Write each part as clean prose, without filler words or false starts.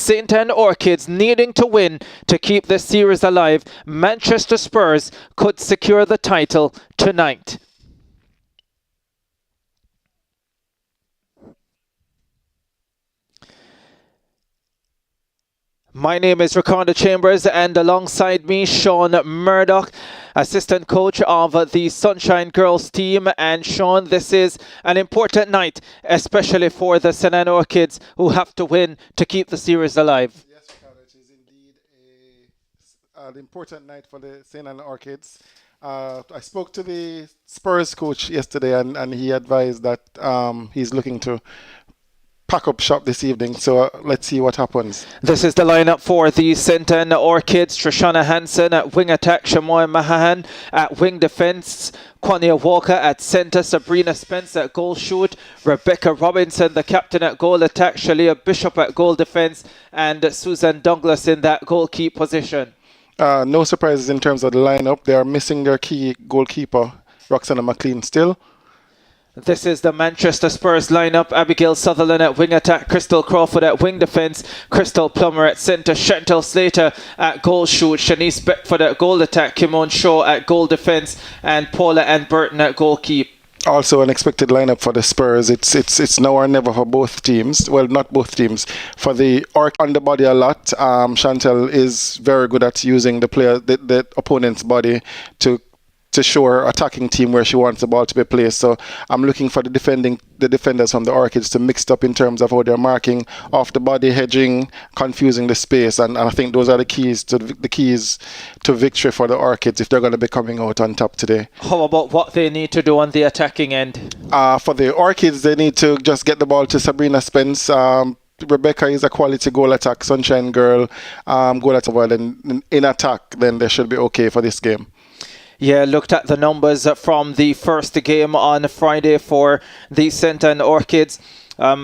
St. Anne Orchids needing to win to keep this series alive. Manchester Spurs could secure the title tonight. My name is Ricardo Chambers, and alongside me, Sean Murdoch, assistant coach of the Sunshine Girls team. And Sean, this is an important night, especially for the St. Anne Orchids, who have to win to keep the series alive. Yes, Ricardo, it is indeed an important night for the St. Anne Orchids. I spoke to the Spurs coach yesterday, and he advised that he's looking to pack up shop this evening, so let's see what happens. This is the lineup for the St. Anne Orchids. Trishana Hansen at wing attack, Shamoy Mahahan at wing defense, Quania Walker at centre, Sabrina Spence at goal shoot, Rebecca Robinson the captain at goal attack, Shalia Bishop at goal defense, and Susan Douglas in that goalkeeper position. No surprises in terms of the lineup. They are missing their key goalkeeper, Roxana McLean, still. This is the Manchester Spurs lineup. Abigail Sutherland at wing attack, Crystal Crawford at wing defence, Crystal Plummer at centre, Chantal Slater at goal shoot, Shanice Beckford at goal attack, Kimon Shaw at goal defence, and Paula Ann Burton at goalkeep. Also an expected lineup for the Spurs. It's now or never for both teams. Well, not both teams. For the on the body a lot. Chantal is very good at using the opponent's body to show her attacking team where she wants the ball to be placed. So I'm looking for the defenders from the Orchids to mix up in terms of how they're marking off the body, hedging, confusing the space, and I think those are the keys to victory for the Orchids if they're going to be coming out on top today. How about what they need to do on the attacking end? For the Orchids, they need to just get the ball to Sabrina Spence. Rebecca is a quality goal attack, Sunshine Girl, goal attack. Well, in attack, then they should be okay for this game. Yeah, looked at the numbers from the first game on Friday for the St. Anne Orchids.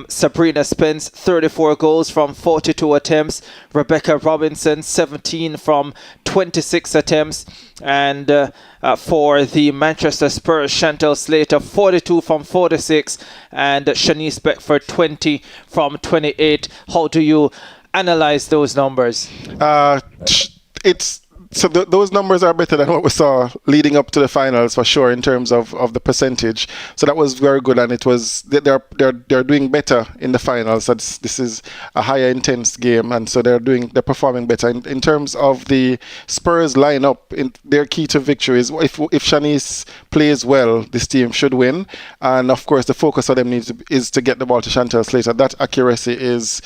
Sabrina Spence, 34 goals from 42 attempts. Rebecca Robinson, 17 from 26 attempts. And for the Manchester Spurs, Chantal Slater, 42 from 46. And Shanice Beckford, 20 from 28. How do you analyze those numbers? Those numbers are better than what we saw leading up to the finals for sure in terms of the percentage. So that was very good, and it was they're doing better in the finals. So this is a higher intense game, and so they're performing better. In terms of the Spurs lineup, their key to victory is if Shanice plays well, this team should win. And of course, the focus of them is to get the ball to Chantal Slater. That accuracy is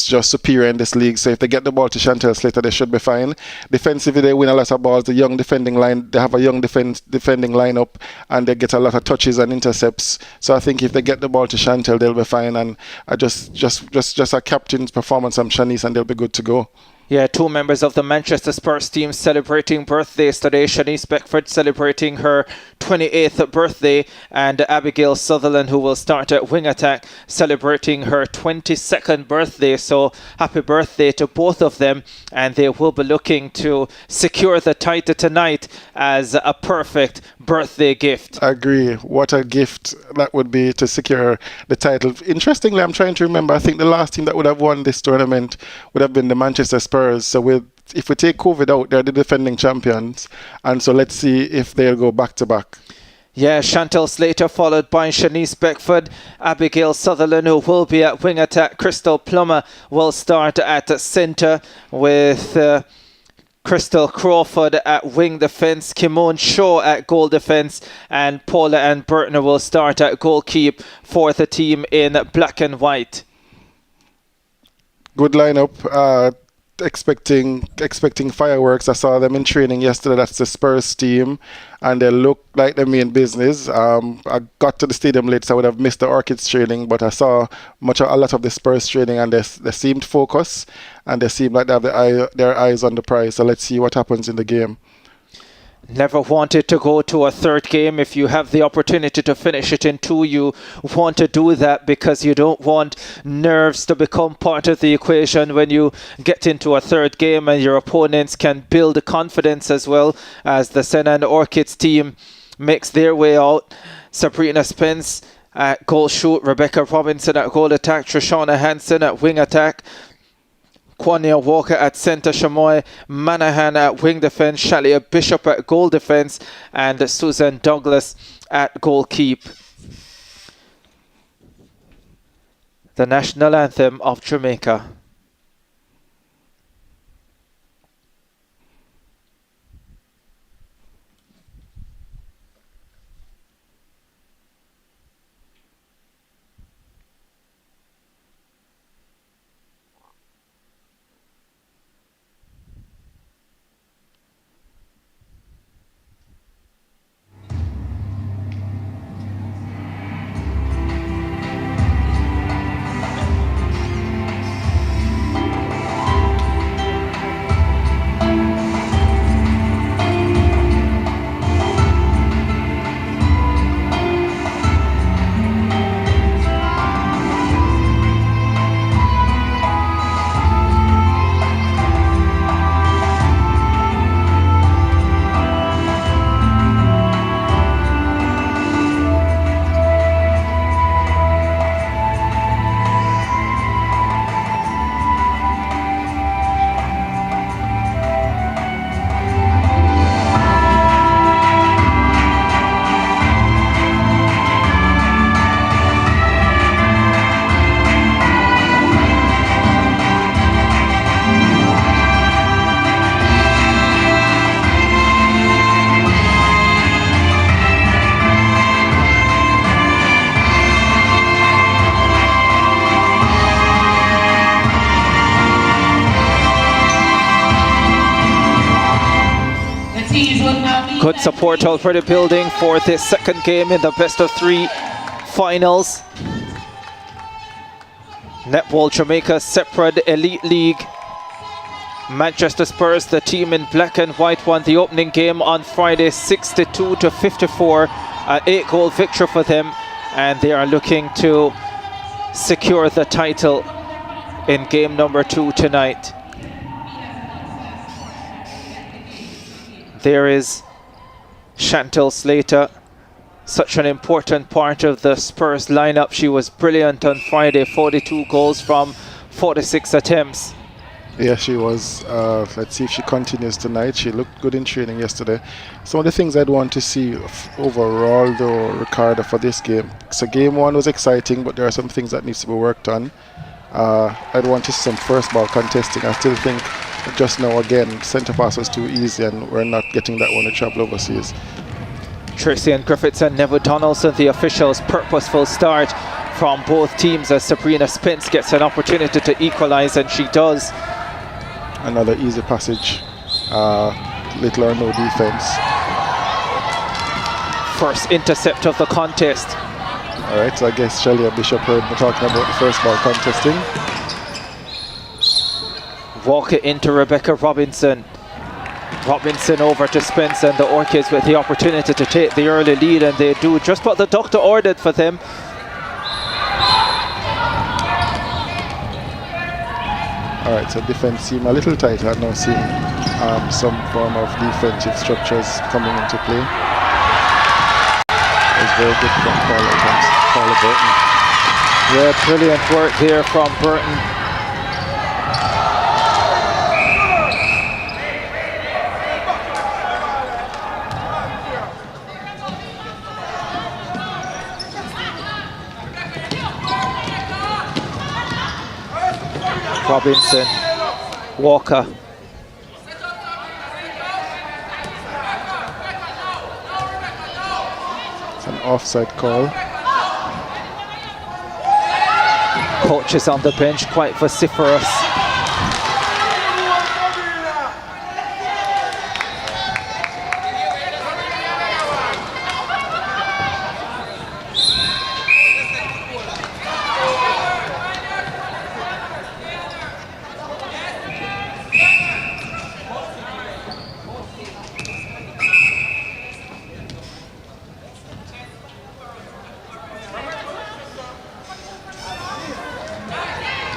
just superior in this league. So if they get the ball to Chantal Slater, they should be fine. Defensively, they win a lot of balls. The young defending line, they have a young defending lineup, and they get a lot of touches and intercepts. So I think if they get the ball to Chantal, they'll be fine. And just a captain's performance from Shanice, and they'll be good to go. Yeah, two members of the Manchester Spurs team celebrating birthdays today. Shanice Beckford celebrating her 28th birthday, and Abigail Sutherland, who will start at wing attack, celebrating her 22nd birthday. So happy birthday to both of them, and they will be looking to secure the title tonight as a perfect birthday gift. I agree. What a gift that would be to secure the title. Interestingly, I'm trying to remember, I think the last team that would have won this tournament would have been the Manchester Spurs. So if we take COVID out, they're the defending champions, and so let's see if they'll go back to back. Yeah, Chantal Slater followed by Shanice Beckford, Abigail Sutherland, who will be at wing attack. Crystal Plummer will start at centre with Crystal Crawford at wing defence, Kimon Shaw at goal defence, and Paula Ann Burton will start at goalkeep for the team in black and white. Good lineup. Expecting fireworks. I saw them in training yesterday. That's the Spurs team, and they look like the main business. I got to the stadium late, so I would have missed the Orchids training, but I saw a lot of the Spurs training, and they seemed focused, and they seemed like they have their eyes on the prize. So let's see what happens in the game. Never wanted to go to a third game. If you have the opportunity to finish it in 2, you want to do that because you don't want nerves to become part of the equation when you get into a third game, and your opponents can build confidence as well as the St. Anne Orchids team makes their way out. Sabrina Spence at goal shoot, Rebecca Robinson at goal attack, Trishana Hansen at wing attack, Kwanya Walker at centre, Shamoy Manahan at wing defence, Shalia Bishop at goal defence, and Susan Douglas at goalkeep. The national anthem of Jamaica. Good support already building for this second game in the best of three finals. Netball Jamaica separate Elite League. Manchester Spurs, the team in black and white, won the opening game on Friday 62-54. An 8-goal victory for them, and they are looking to secure the title in game number 2 tonight. There is Chantal Slater, such an important part of the Spurs lineup. She was brilliant on Friday, 42 goals from 46 attempts. Yeah, she was. Let's see if she continues tonight. She looked good in training yesterday. Some of the things I'd want to see overall, though, Ricardo, for this game. So game 1 was exciting, but there are some things that needs to be worked on. I'd want to see some first ball contesting. I still think just now, again, centre pass was too easy, and we're not getting that one to travel overseas. Tracy and Griffiths and Neville Donaldson, the officials. Purposeful start from both teams as Sabrina Spence gets an opportunity to equalise, and she does. Another easy passage, little or no defence. First intercept of the contest. All right, so I guess Shelia Bishop heard me talking about the first ball contesting. Walker into Rebecca Robinson. Robinson over to Spence, and the Orchids with the opportunity to take the early lead, and they do just what the doctor ordered for them. Alright, so defense seem a little tighter. I've now seen some form of defensive structures coming into play. It's very good from Paula Burton. Yeah, brilliant work there from Burton. Robinson, Walker. It's an offside call. Coaches on the bench quite vociferous.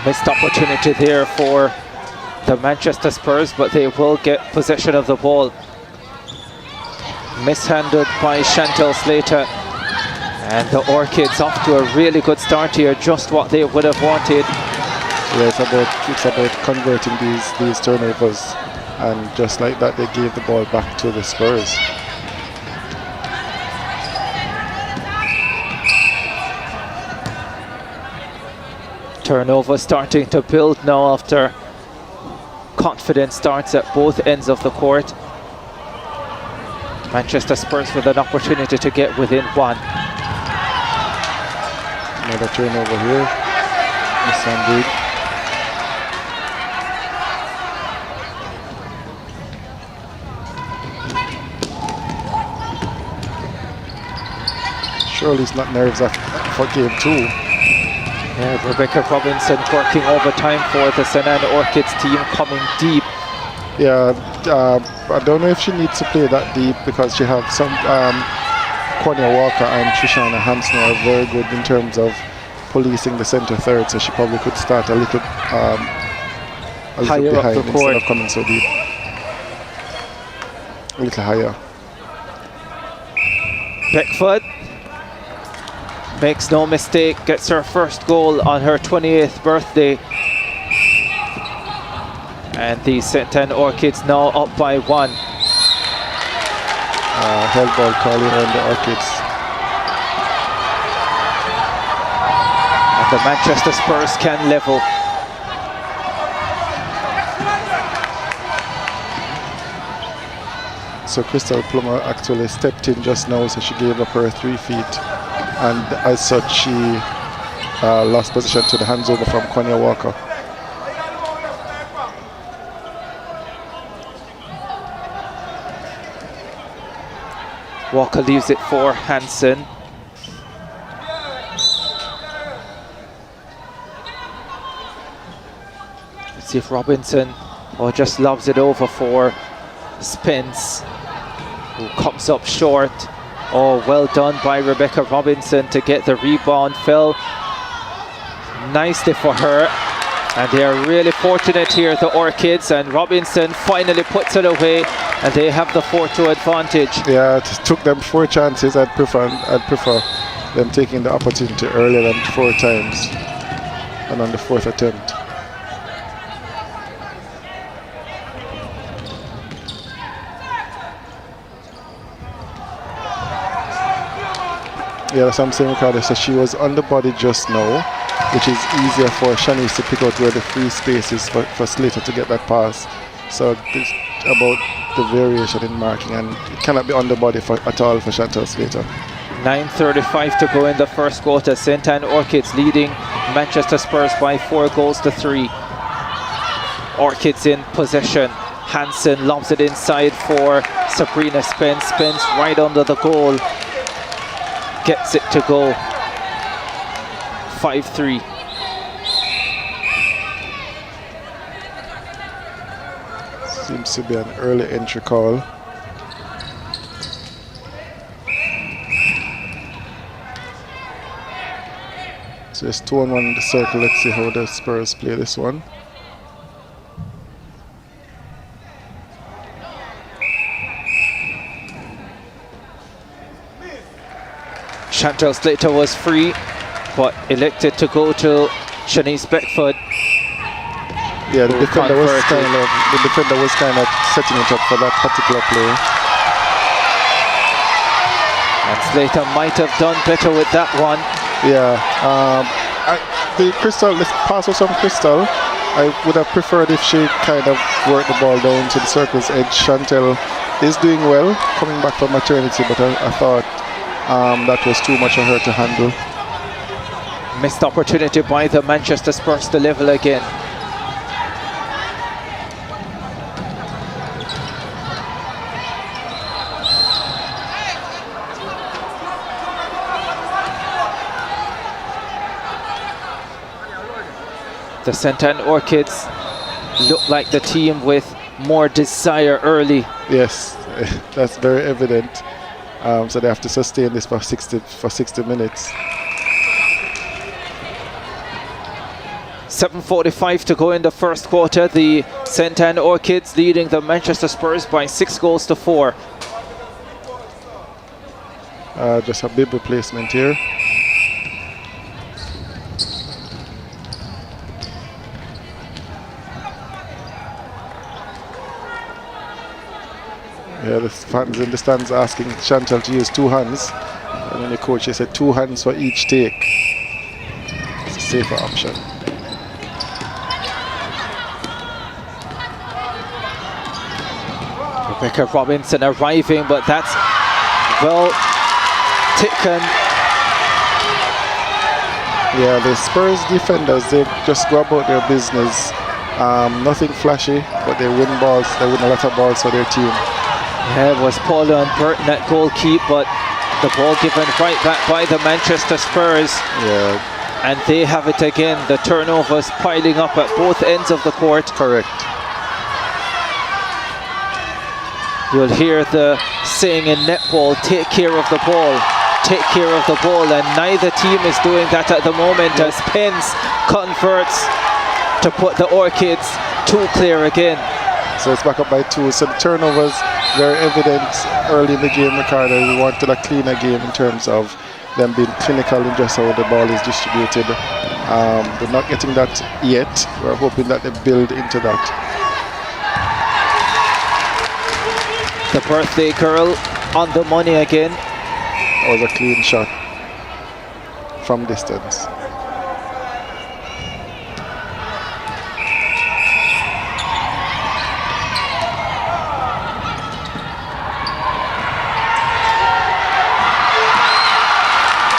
Missed opportunity there for the Manchester Spurs, but they will get possession of the ball. Mishandled by Chantal Slater, and the Orchids off to a really good start here, just what they would have wanted. Yeah, it's about converting these turnovers, and just like that, they gave the ball back to the Spurs. Turnover starting to build now after confidence starts at both ends of the court. Manchester Spurs with an opportunity to get within one. Another turnover here. Indeed. Surely it's not nerves for game 2. Yeah, Rebecca Robinson working overtime for the St. Anne Orchids team, coming deep. Yeah, I don't know if she needs to play that deep, because she has some Cornelia Walker and Trishana Hansen are very good in terms of policing the center third, so she probably could start a little higher behind up the court instead of coming so deep. A little higher. Beckford makes no mistake, gets her first goal on her 28th birthday. And the St. Anne Orchids now up by 1. Held ball calling on the Orchids. And the Manchester Spurs can level. So Crystal Plummer actually stepped in just now, so she gave up her 3 feet. And as such, she lost position to the hands over from Cornelia Walker. Walker leaves it for Hansen. Let's see if Robinson just lobs it over for Spence, who comes up short. Oh, well done by Rebecca Robinson to get the rebound. Fell nicely for her. And they are really fortunate here, the Orchids, and Robinson finally puts it away, and they have the 4-2 advantage. Yeah, it took them 4 chances. I'd prefer them taking the opportunity earlier than 4 times, and on the 4th attempt. Yeah, that's what I'm saying, Ricardo. So she was on the body just now, which is easier for Shanice to pick out where the free space is for Slater to get that pass. So it's about the variation in marking, and it cannot be on the body at all for Chantal Slater. 9:35 to go in the first quarter. St. Anne Orchids leading Manchester Spurs by 4-3. Orchids in possession. Hansen lobs it inside for Sabrina Spence. Spence right under the goal. Gets it to go. 5-3. Seems to be an early entry call. So it's 2-on-1 in the circle. Let's see how the Spurs play this one. Chantal Slater was free, but elected to go to Shanice Beckford. Yeah, the defender was kind of setting it up for that particular play. And Slater might have done better with that one. Yeah, the pass was from Crystal. I would have preferred if she kind of worked the ball down to the circle's edge. Chantal is doing well, coming back from maternity, but I thought that was too much for her to handle. Missed opportunity by the Manchester Spurs to level again. The St. Anne Orchids look like the team with more desire early. Yes, that's very evident. So they have to sustain this for 60 minutes. 7:45 to go in the first quarter. The St. Anne Orchids leading the Manchester Spurs by 6-4. Just a bib replacement here. Yeah, the fans in the stands asking Chantal to use 2 hands. And then the coach said 2 hands for each take. It's a safer option. Rebecca Robinson arriving, but that's well taken. Yeah, the Spurs defenders, they just go about their business. Nothing flashy, but they win balls. They win a lot of balls for their team. Yeah, it was Paula and Burton at goal keep, but the ball given right back by the Manchester Spurs. Yeah. And they have it again. The turnovers piling up at both ends of the court. Correct. You'll hear the saying in netball, take care of the ball. Take care of the ball, and neither team is doing that at the moment. As Pence converts to put the Orchids too clear again. So it's back up by 2. So the turnovers very evident early in the game, Ricardo. We wanted a cleaner game in terms of them being clinical in just how the ball is distributed. They're not getting that yet. We're hoping that they build into that. The birthday girl on the money again. That was a clean shot from distance.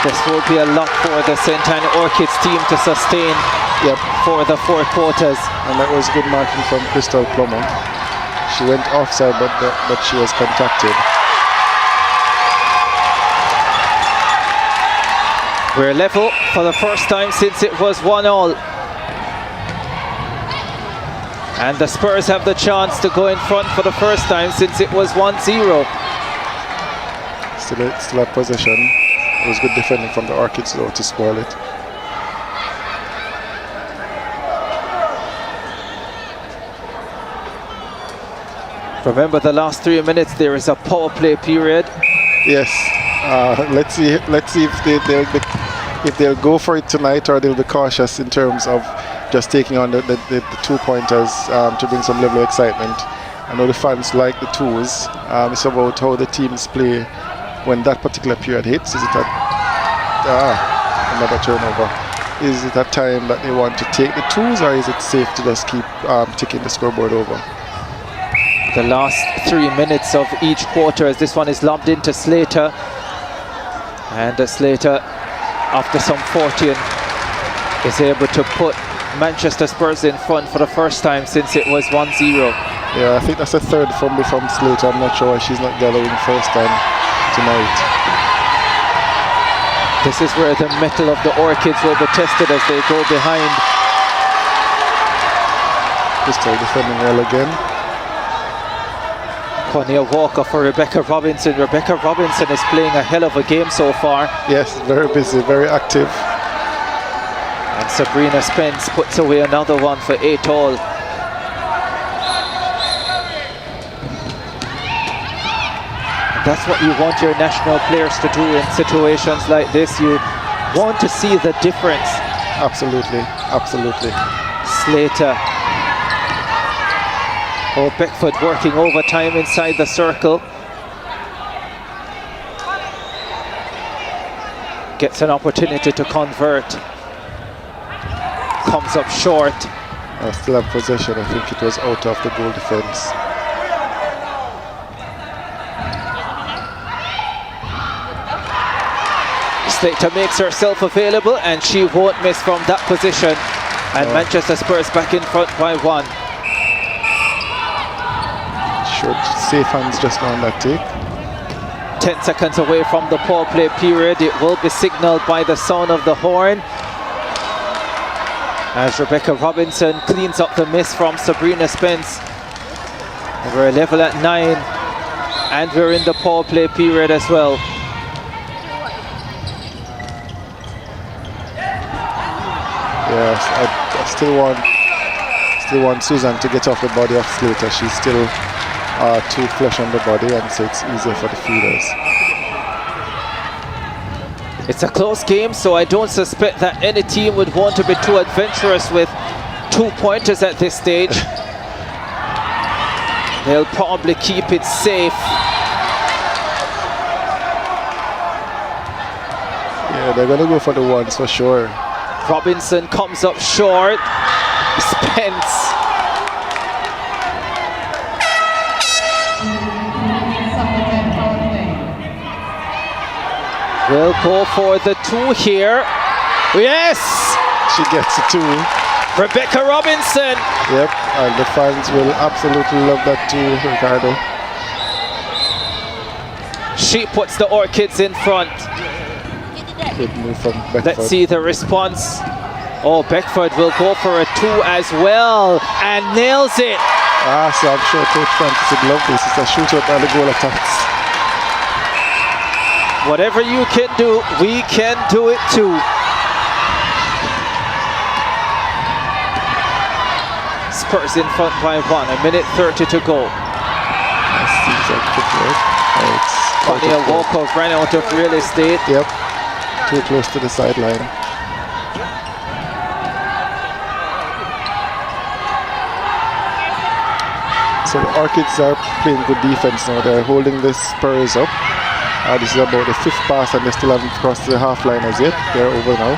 This will be a lot for the St. Anne Orchids team to sustain for the 4 quarters. And that was good marking from Crystal Plummer. She went offside, but she was contacted. We're level for the first time since it was 1-1. And the Spurs have the chance to go in front for the first time since it was 1-0. Still at possession. It was good defending from the Orchids though to spoil it. Remember, the last 3 minutes there is a power play period. Yes. Let's see if they'll go for it tonight, or they'll be cautious in terms of just taking on the 2-pointers to bring some level of excitement. I know the fans like the 2s. It's about how the teams play when that particular period hits. Is it another turnover? Is it a time that they want to take the 2s, or is it safe to just keep ticking the scoreboard over? The last 3 minutes of each quarter, as this one is lobbed into Slater. And Slater, after some 14, is able to put Manchester Spurs in front for the first time since it was 1-0. Yeah, I think that's the 3rd fumble from Slater. I'm not sure why she's not gathering first time tonight. This is where the mettle of the Orchids will be tested as they go behind. Crystal defending well again. Cornelia Walker for Rebecca Robinson. Rebecca Robinson is playing a hell of a game so far. Yes, very busy, very active. And Sabrina Spence puts away another one for 8-all. That's what you want your national players to do in situations like this. You want to see the difference. Absolutely, absolutely. Slater. Oh, Beckford working overtime inside the circle. Gets an opportunity to convert. Comes up short. Still have possession. I think it was out of the goal defense. Slater makes herself available and she won't miss from that position. And Manchester Spurs back in front by 1. Short, safe hands just on that take. 10 seconds away from the power play period. It will be signaled by the sound of the horn. As Rebecca Robinson cleans up the miss from Sabrina Spence. And we're level at 9. And we're in the power play period as well. Yes, I still want Susan to get off the body of Slater. She's still too flush on the body, and so it's easier for the feeders. It's a close game, so I don't suspect that any team would want to be too adventurous with 2 pointers at this stage. They'll probably keep it safe. Yeah, they're going to go for the ones for sure. Robinson comes up short. Spence. We'll go for the 2 here. Yes! She gets a 2. Rebecca Robinson. Yep, and the fans will absolutely love that too, Ricardo. She puts the Orchids in front. Good move from Beckford. Let's see the response. Oh, Beckford will go for a 2 as well and nails it. So I'm sure Coach Francis would love this. It's a shootout by the goal attacks. Whatever you can do, we can do it too. Spurs in front by 1, 1:30 to go. That seems like footwork. Tanya Walker ran out of real estate. Yep, too close to the sideline. So the Orchids are playing good defense now. They're holding the Spurs up. This is about the 5th pass and they still haven't crossed the half line as yet. They're over now.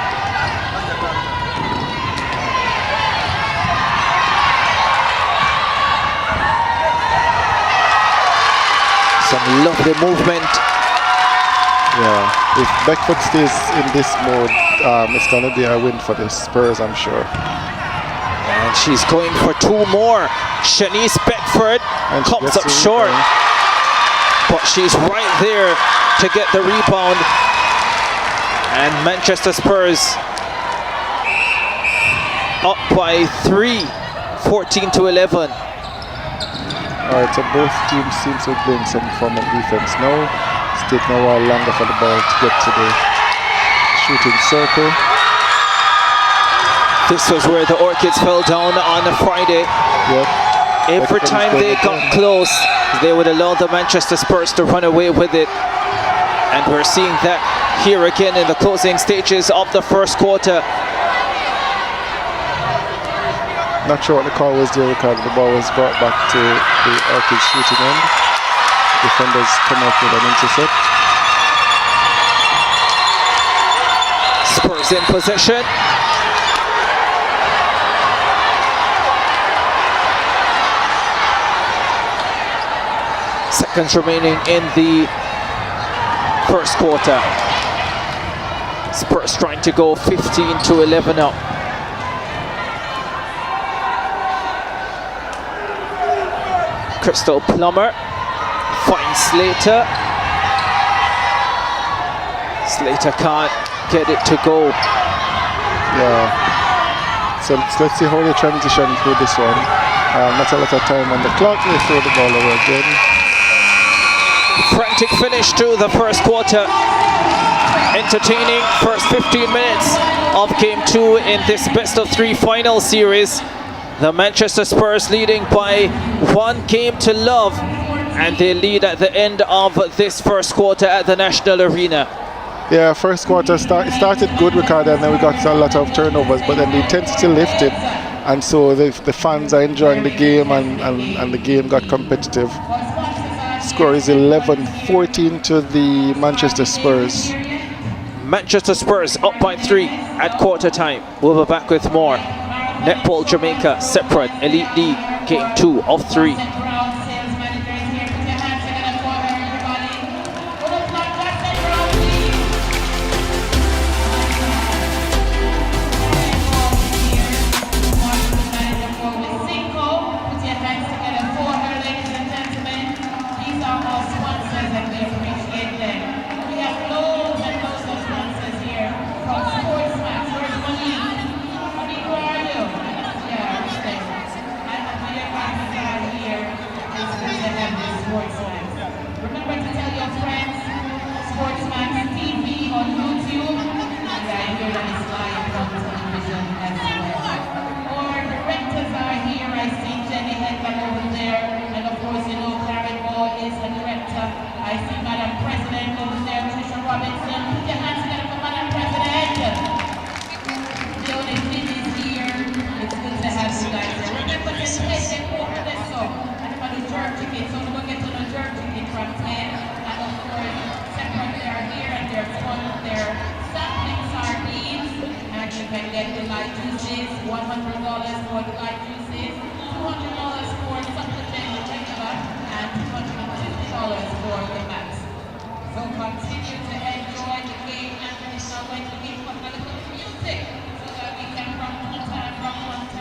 Some lovely movement. Yeah, if Beckford stays in this mode, it's going to be a win for the Spurs, I'm sure. And she's going for 2 more. Shanice Beckford comes up short. But she's right there to get the rebound. And Manchester Spurs up by 3, 14-11. Alright, so both teams seem to be playing some form of defense now. It's taking a while longer for the ball to get to the shooting circle. This was where the Orchids fell down on a Friday. Yep. Every time they got close, they would allow the Manchester Spurs to run away with it. And we're seeing that here again in the closing stages of the first quarter. Not sure what the call was there, Ricardo. The ball was brought back to the Orchids shooting end. Defenders come up with an intercept. Spurs in possession. Seconds remaining in the first quarter. Spurs trying to go 15-11 up. Crystal Plummer finds Slater. Slater can't get it to go. Yeah. So let's see how they transition through this one. Not a lot of time on the clock. They throw the ball away again. Frantic finish to the first quarter. Entertaining first 15 minutes of game 2 in this best of 3 final series. The Manchester Spurs leading by 1 game to love, and they lead at the end of this first quarter at the National Arena. Yeah, first quarter started good, Ricardo, and then we got a lot of turnovers, but then the intensity lifted, and so the fans are enjoying the game, and the game got competitive. Score is 11-14 to the Manchester Spurs. Manchester Spurs up by 3 at quarter time. We'll be back with more. Netball Jamaica separate Elite League game 2 of 3. Remember to tell your friends, SportsMax TV on YouTube, and I hear that it's live on television as well. Our directors are here. I see Jenny Hedlund over there, and of course you know Karen Moore is a director. I see Madam President over there, Trisha Robinson. Put your hands together for Madam President. Leonie Flynn is here. It's good to have you guys here. Remember to take the quarter this song. And for the church. can get the light juices, $100 for the light juices, $200 for supplement regular, and $250 for the max. So continue to enjoy the game, and we're now going to give us a little music so that we can rock one time. Come on,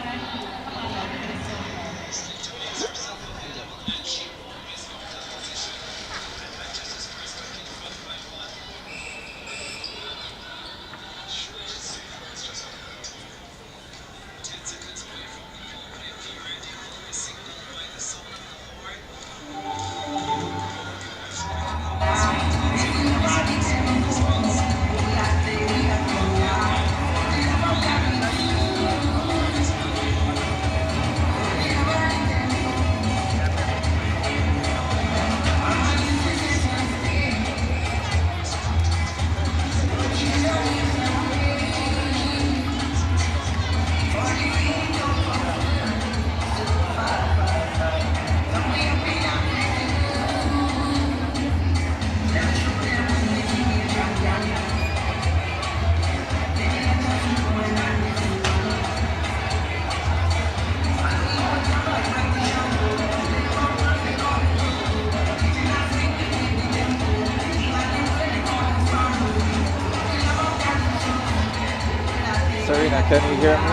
Serena, can you hear me?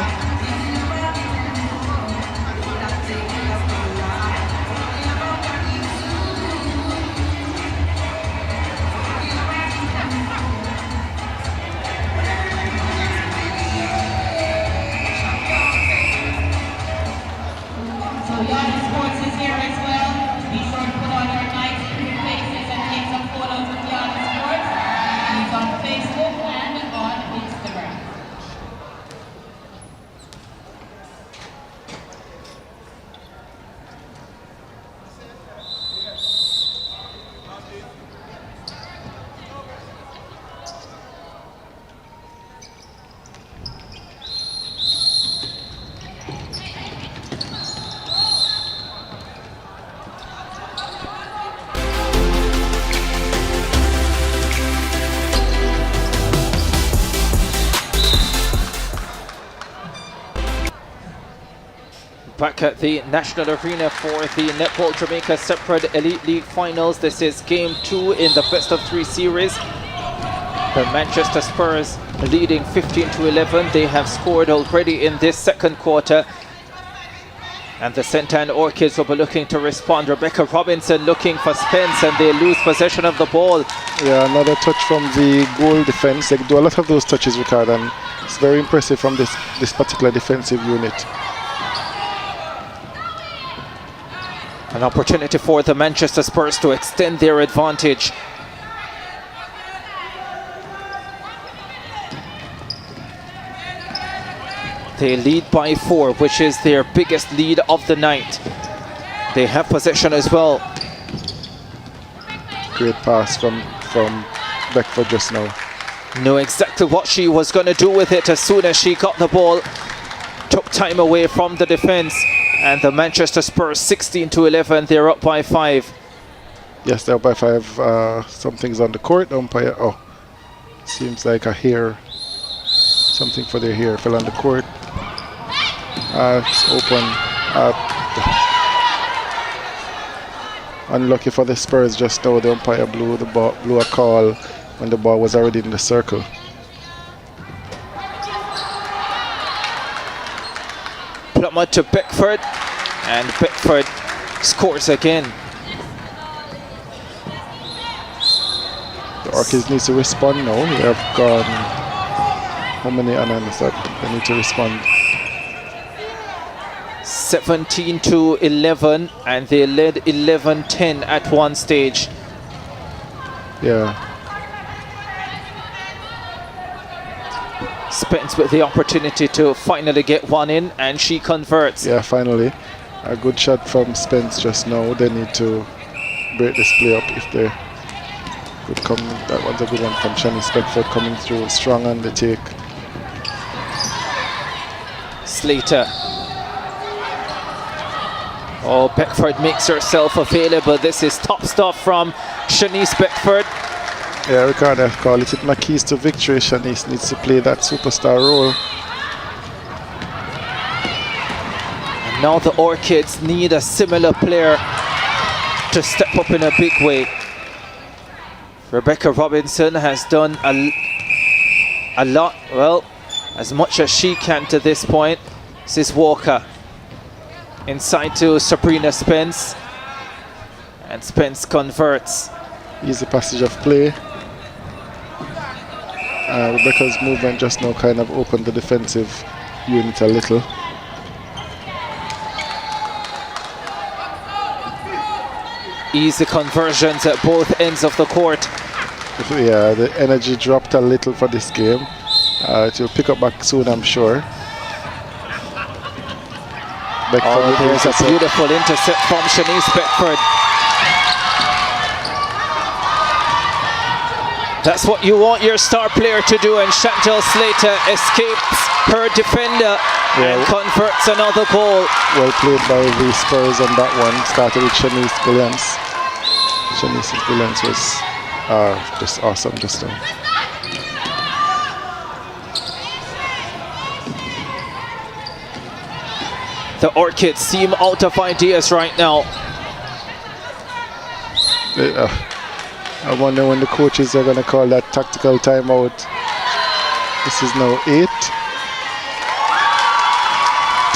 So Yada Sports is here as well. Be sure to put on your nice pretty faces and take some photos with Yada Sports. He's on Facebook and on Instagram. Back at the National Arena for the Netball Jamaica Separate Elite League Finals. This is game 2 in the best of 3 series. The Manchester Spurs leading 15-11. They have scored already in this second quarter. And the St. Orchids will be looking to respond. Rebecca Robinson looking for Spence, and they lose possession of the ball. Yeah, another touch from the goal defense. They do a lot of those touches, Ricardo, and it's very impressive from this particular defensive unit. An opportunity for the Manchester Spurs to extend their advantage. They lead by 4, which is their biggest lead of the night. They have possession as well. Great pass from Beckford just now. Knew exactly what she was going to do with it as soon as she got the ball. Took time away from the defense. And the Manchester Spurs 16-11, they're up by 5. Yes, they're up by 5. Something's on the court. Umpire. Oh, seems like a hair. Something for their hair fell on the court. It's open. Unlucky for the Spurs just now. The umpire blew a call when the ball was already in the circle. Plummer to Beckford, and Beckford scores again. The Orchids needs to respond now. They have gone. How many innings that they need to respond? 17-11, and they led 11-10 at one stage. Yeah. Spence with the opportunity to finally get one in, and she converts. Yeah, finally. A good shot from Spence just now. They need to break this play up if they could come. That was a good one from Shanice Beckford coming through strong on the take. Slater. Oh, Beckford makes herself available. This is top stuff from Shanice Beckford. Yeah, Ricardo, call it my keys to victory. Shanice needs to play that superstar role. Now the Orchids need a similar player to step up in a big way. Rebecca Robinson has done a lot, well, as much as she can to this point. This is Walker. Inside to Sabrina Spence. And Spence converts. Easy passage of play. Rebecca's movement just now kind of opened the defensive unit a little. Easy conversions at both ends of the court. Yeah, the energy dropped a little for this game. It will pick up back soon, I'm sure. There's a beautiful intercept from Shanice Beckford. That's what you want your star player to do, and Chantal Slater escapes her defender and converts another goal. Well played by the Spurs on that one. Started with Shanice's brilliance. Shanice's brilliance was just awesome just now. The Orchids seem out of ideas right now. I wonder when the coaches are going to call that tactical timeout. This is now 8.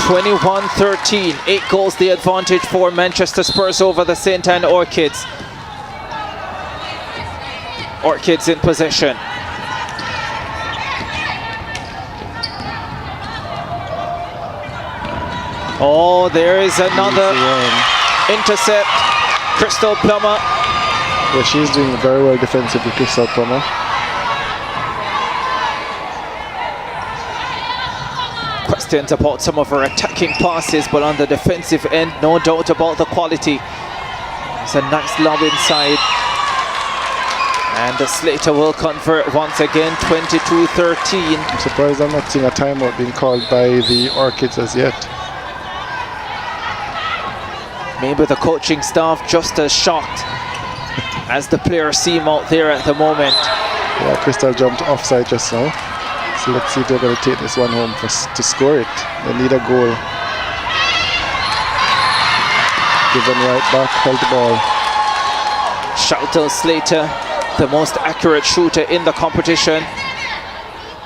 21-13, 8 goals the advantage for Manchester Spurs over the St. Anne Orchids. Orchids in possession. Oh, there is another intercept. Crystal Plummer. Yeah, she's doing very well defensively, Crystal Plummer. Questions about some of her attacking passes, but on the defensive end, no doubt about the quality. It's a nice lob inside. And Slater will convert once again, 22-13. I'm surprised I'm not seeing a timeout being called by the Orchids as yet. Maybe the coaching staff just as shocked as the players seem out there at the moment. Yeah, Crystal jumped offside just now. So let's see if they're going to take this one home to score it. They need a goal. Given right back, held the ball. Chantal Slater, the most accurate shooter in the competition.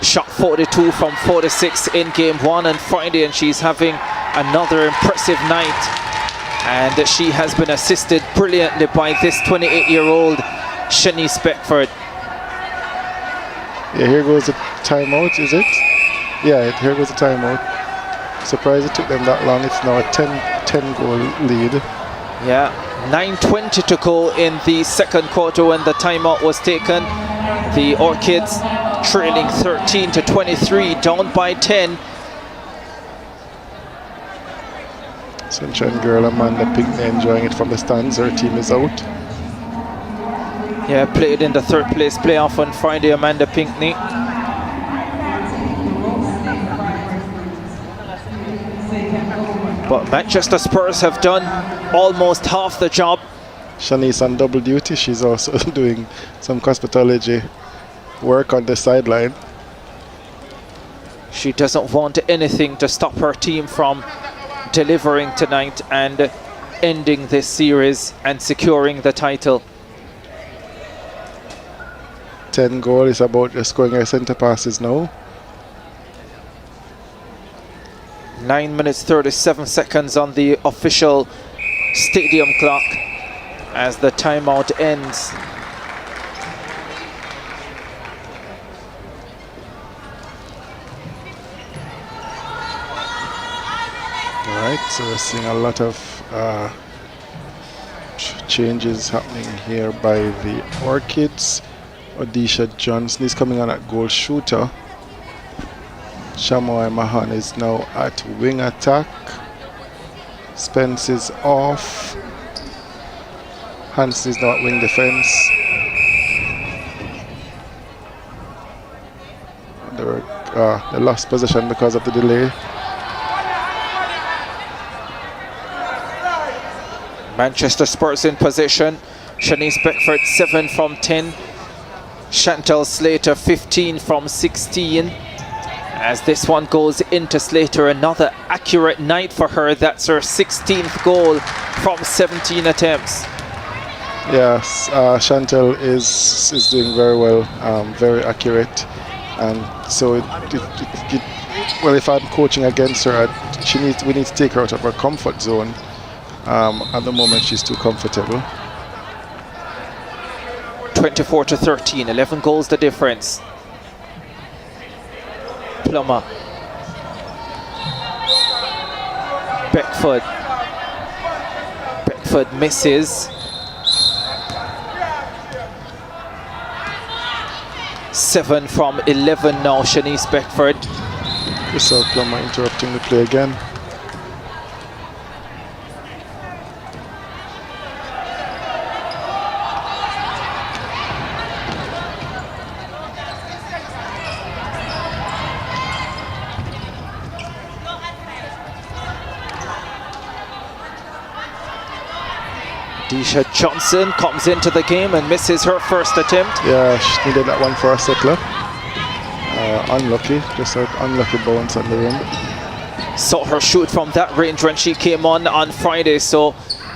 Shot 42 from 46 in game 1 on Friday, and she's having another impressive night. And she has been assisted brilliantly by this 28-year-old Shanice Beckford. Yeah, here goes the timeout, is it? Yeah, here goes the timeout. Surprised it took them that long. It's now a 10 goal lead. Yeah, 9:20 to go in the second quarter when the timeout was taken. The Orchids trailing 13-23, down by 10. Sunshine girl Amanda Pinkney enjoying it from the stands. Her team is out. Yeah, played in the third place playoff on Friday, Amanda Pinkney. But Manchester Spurs have done almost half the job. Shanice on double duty. She's also doing some cosmetology work on the sideline. She doesn't want anything to stop her team from delivering tonight and ending this series and securing the title. 10 goal is about just scoring her centre passes now. 9 minutes 37 seconds on the official stadium clock as the timeout ends. Alright, so we're seeing a lot of changes happening here by the Orchids. Odisha Johnson is coming on at goal shooter. Shamoy Mahan is now at wing attack. Spence is off. Hansen is now at wing defense. They lost possession because of the delay. Manchester Spurs in possession. Shanice Beckford 7 from 10. Chantal Slater 15 from 16. As this one goes into Slater, another accurate night for her. That's her 16th goal from 17 attempts. Yes, Chantel is doing very well, very accurate, and so well, if I'm coaching against her, we need to take her out of her comfort zone. At the moment, she's too comfortable. 24-13, 11 goals the difference. Plummer. Beckford. Beckford misses. 7 from 11 now, Shanice Beckford. Crystal Plummer interrupting the play again. Disha Johnson comes into the game and misses her first attempt. Yeah, she needed that one for a settler. Unlucky, just an unlucky bounce on the rim. Saw her shoot from that range when she came on Friday, so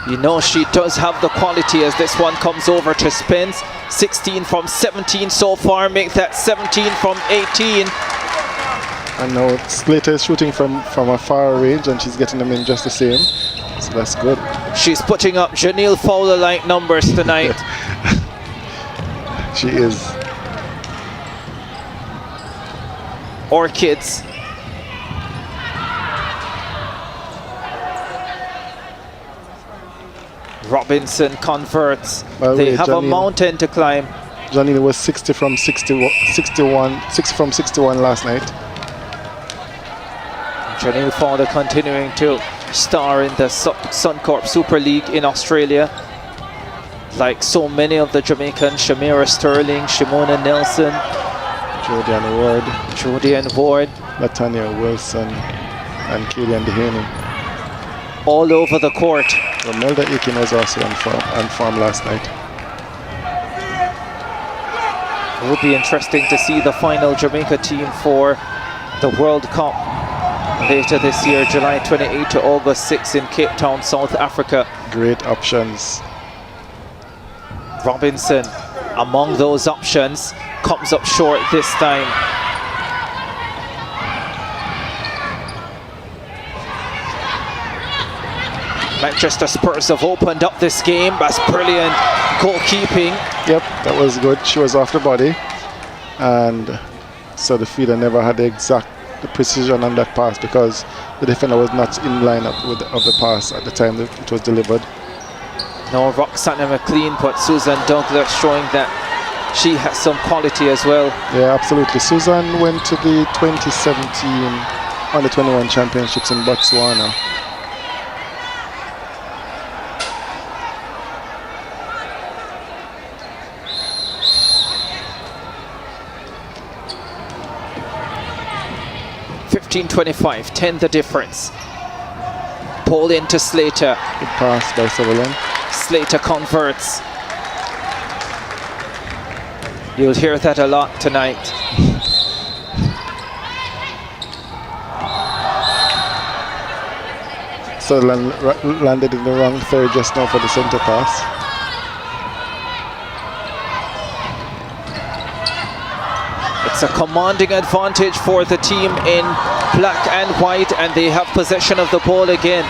you know she does have the quality as this one comes over to Spence. 16 from 17 so far, make that 17 from 18. And now Slater is shooting from a far range and she's getting them in just the same. So that's good. She's putting up Janelle Fowler-like numbers tonight. She is. Orchids. Robinson converts. They have a mountain to climb. Janelle was 60 from 61 last night. Janelle Fowler continuing to star in the Suncorp Super League in Australia. Like so many of the Jamaicans, Shamira Sterling, Shimona Nelson, Jodian Ward, Latanya Wilson, and Killian Dehaney. All over the court. Romelda Aiken was also on form last night. It would be interesting to see the final Jamaica team for the World Cup later this year, July 28 to August 6 in Cape Town, South Africa. Great options. Robinson, among those options, comes up short this time. Manchester Spurs have opened up this game. That's brilliant goalkeeping. Yep, that was good. She was off the body, and so the fielder never had the precision on that pass because the defender was not in line up of the pass at the time that it was delivered. No, Roxana McLean, but Susan Douglas showing that she has some quality as well. Yeah, absolutely. Susan went to the 2017 Under-21 Championships in Botswana. (15-25), 10 the difference. Ball into Slater. Good pass by Sutherland. Slater converts. You'll hear that a lot tonight. Sutherland landed in the wrong third just now for the center pass. It's a commanding advantage for the team in black and white, and they have possession of the ball again.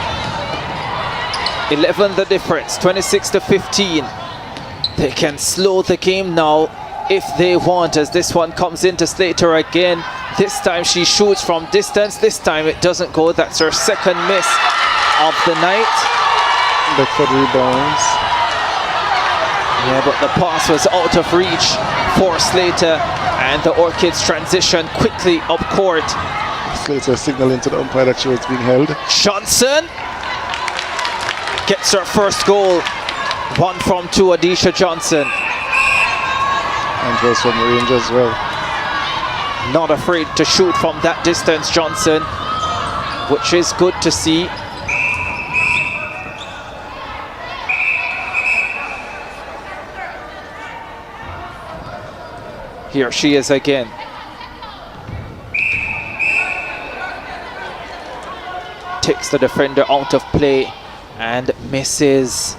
11 the difference, 26-15. They can slow the game now if they want, as this one comes into Slater again. This time she shoots from distance. This time it doesn't go. That's her second miss of the night. Beckford rebounds. Yeah, but the pass was out of reach for Slater, and the Orchids transition quickly up court. Slater signaling to the umpire that she was being held. Johnson gets her first goal. 1 from 2, Adisha Johnson. And it was from range as well. Not afraid to shoot from that distance, Johnson, which is good to see. Here she is again. takes the defender out of play and misses.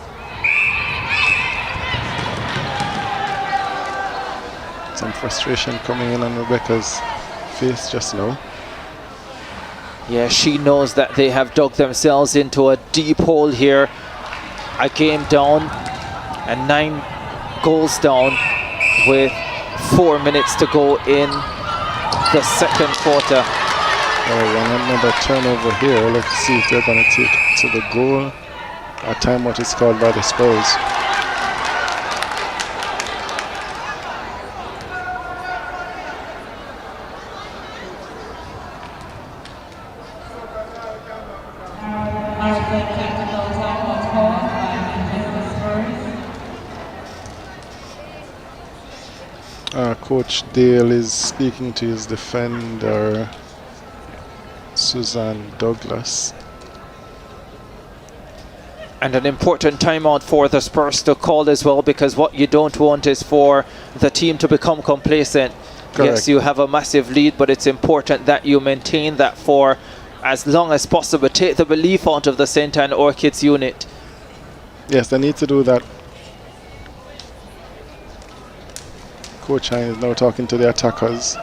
Some frustration coming in on Rebecca's face just now. Yeah, she knows that they have dug themselves into a deep hole here. A game down and 9 goals down with 4 minutes to go in the second quarter. Another turnover here. Let's see if they're going to take it to the goal. A timeout is called by the Spurs. Coach Dale is speaking to his defender, Suzanne Douglas. And an important timeout for the Spurs to call as well, because what you don't want is for the team to become complacent. Correct. Yes, you have a massive lead, but it's important that you maintain that for as long as possible. Take the belief out of the St. Anne Orchids unit. Yes, they need to do that. Coach Hine is now talking to the attackers.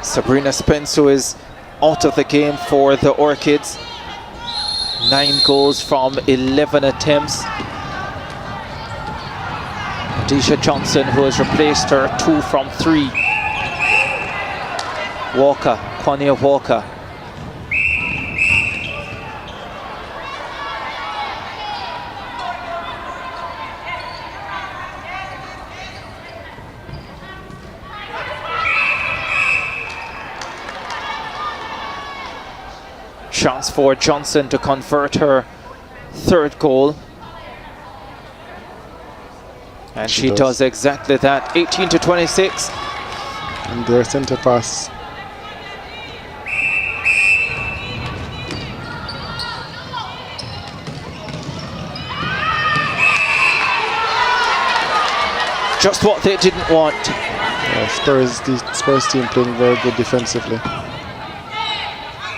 Sabrina Spence, who is out of the game for the Orchids. 9 goals from 11 attempts. Deisha Johnson, who has replaced her, 2 from 3. Walker, Quania Walker. Chance for Johnson to convert her 3rd goal. And she does exactly that. 18-26. And their centre pass. Just what they didn't want. The Spurs team playing very good defensively.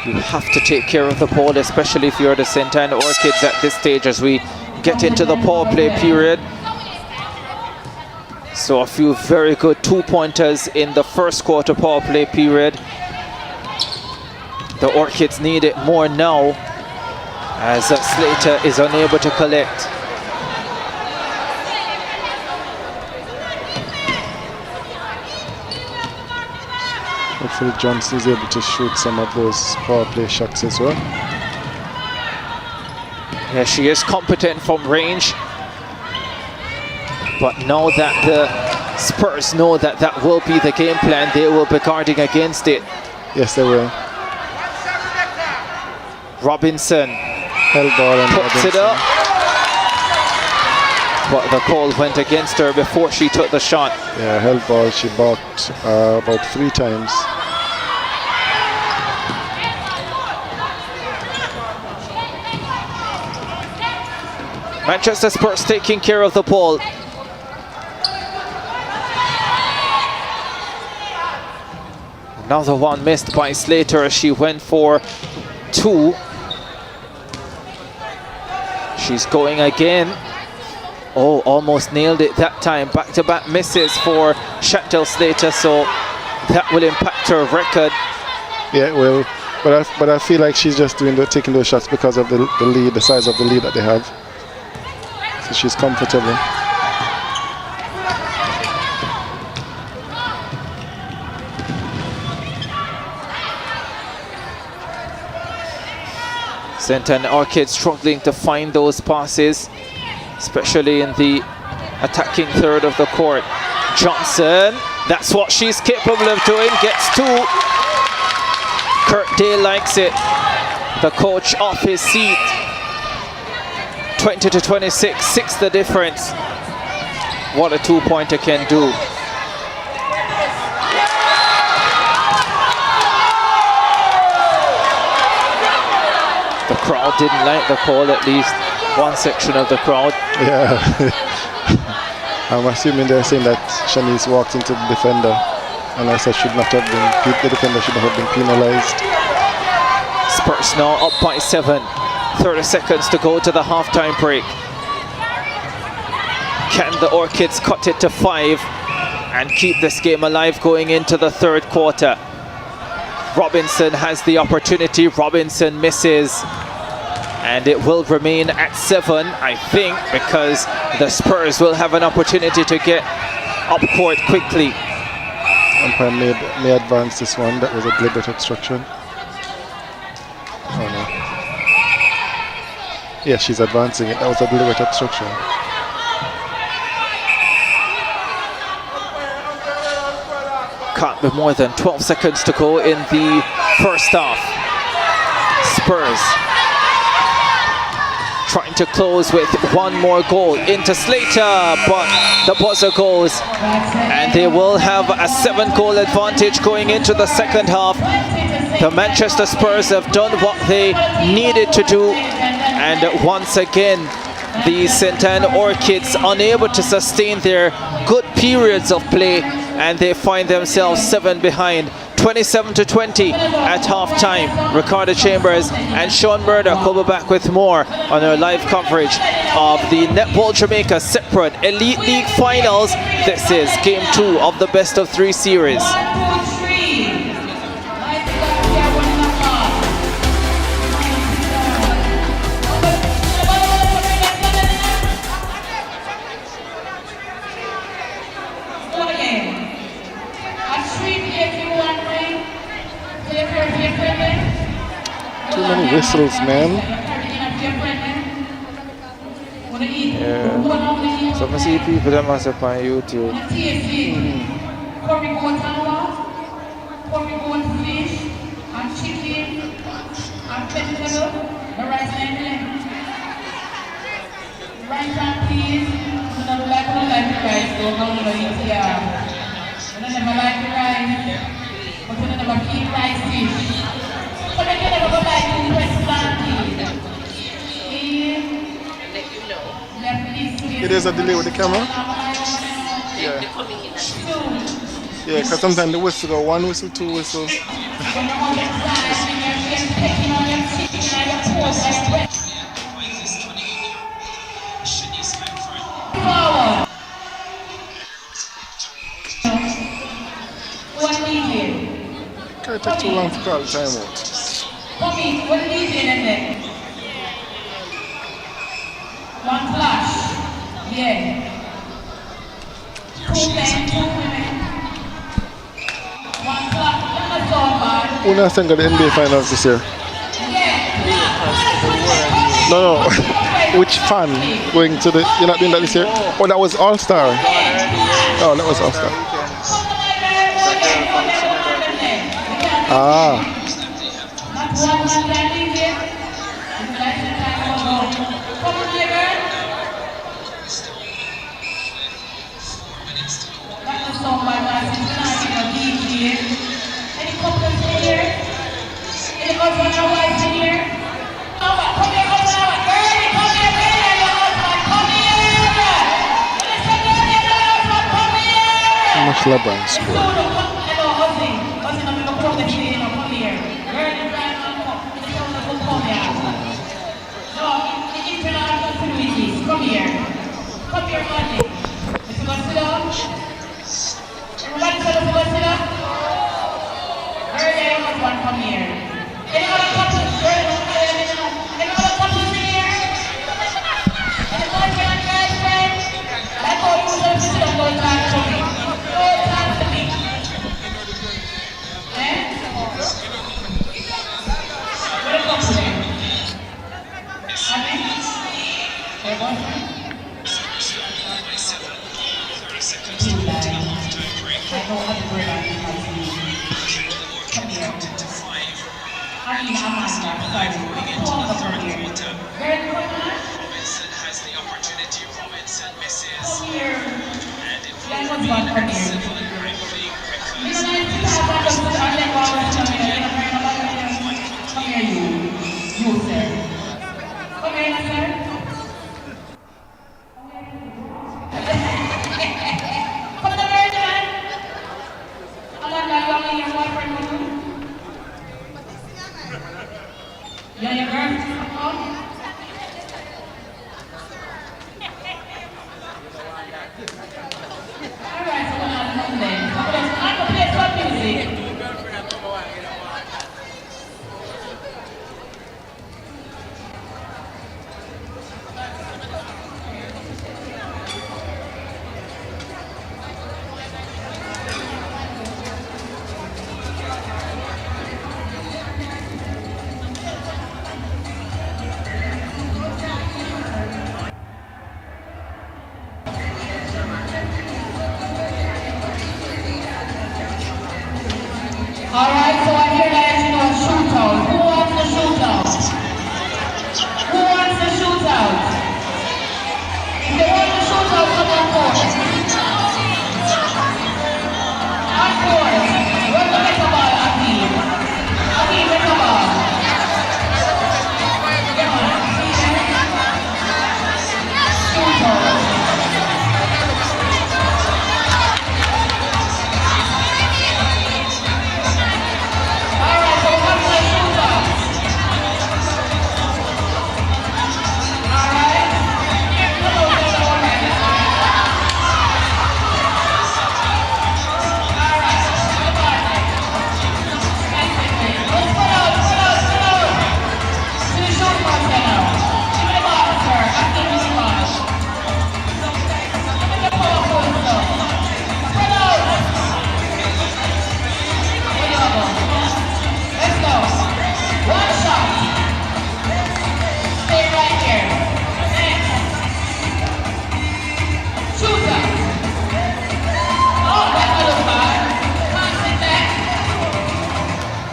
You have to take care of the ball, especially if you're the St. Anne Orchids at this stage as we get into the power play period. So a few very good 2-pointers in the first quarter power play period. The Orchids need it more now as Slater is unable to collect. Hopefully Johnson is able to shoot some of those power play shots as well. Yeah, she is competent from range. But now that the Spurs know that that will be the game plan, they will be guarding against it. Yes, they will. Robinson Held ball and puts Robinson. it up. But the call went against her before she took the shot. Yeah, held ball. She balked about 3 times. Manchester Spurs taking care of the ball. Another one missed by Slater. She went for 2. She's going again. Oh, almost nailed it that time. Back-to-back misses for Chantel Slater, so that will impact her record. Yeah, it will. But I feel like she's just taking those shots because of the lead, the size of the lead that they have. So she's comfortable. St. Anne Orchids struggling to find those passes, especially in the attacking third of the court. Johnson, that's what she's capable of doing, gets 2. Kurt Day likes it. the coach off his seat. 20 to 26, 6 the difference. What a two-pointer can do. The crowd didn't like the call, at least one section of the crowd. Yeah. I'm assuming they're saying that Shanice walked into the defender, and I said the defender should not have been penalized. Spurs now up by 7. 30 seconds to go to the halftime break. Can the Orchids cut it to 5 and keep this game alive going into the third quarter? Robinson has the opportunity. Robinson misses. And it will remain at 7, I think, because the Spurs will have an opportunity to get up court quickly. Umpire may advance this one. That was a deliberate obstruction. Oh no. Yeah, she's advancing it. That was a deliberate obstruction. Can't be more than 12 seconds to go in the first half. Spurs trying to close with one more goal into Slater, but the buzzer goes and they will have a 7-goal advantage going into the second half. The Manchester Spurs have done what they needed to do, and once again the St. Anne Orchids unable to sustain their good periods of play, and they find themselves 7 behind. 27 to 20 at halftime. Ricardo Chambers and Sean Murdoch will be back with more on our live coverage of the Netball Jamaica separate Elite League Finals. This is game 2 of the best of 3 series. Too many whistles, man. Yeah. So I see people that must have on YouTube. It is a delay with the camera? Yeah. Yeah, because sometimes the whistle go 1 whistle, 2 whistles. Can't take too long to call the timeout. One flash. Yeah. 2 men, 2 women. One flash. Who knows the NBA Finals this year? No. Which fan going to the... You're not doing that this year? Oh, that was All-Star. Oh, that was All-Star. Ah. Much LeBron scored. I mean Amanda, sorry. Two of them come here. Girl, come on. Robinson has the opportunity. Robinson misses. Come here. And it Young will one's be gone, a come here. civil referee You because know, like, the sit down, back up, Spurs sit down, let go, come here. You know, bring them back here. quite Come quickly. here, you. You, sir. Come here, sir. Come on, man. Amanda, you want your boyfriend with you? You and your girl? Come on. Alright, so we're not done then. I'm going to play some music. Alright, so I hear that you know shootout. Who wants the shootout? Who wants the shootout? If you want the shootout, come on board. On board. Where's the little ball, Akeem? Akeem, little ball. Come on. Shootout. Alright, so what's the shootout? Alright? Come on, come on, alright. Alright, come on. Let's put out. To the short master now. Give me the ball, sir. Akeem, give me the ball. Give me the powerful stuff. Spread out. Where you go? Let's go. One shot. Stay right here. Next. Shooter. Oh, that was bad. Pass it back.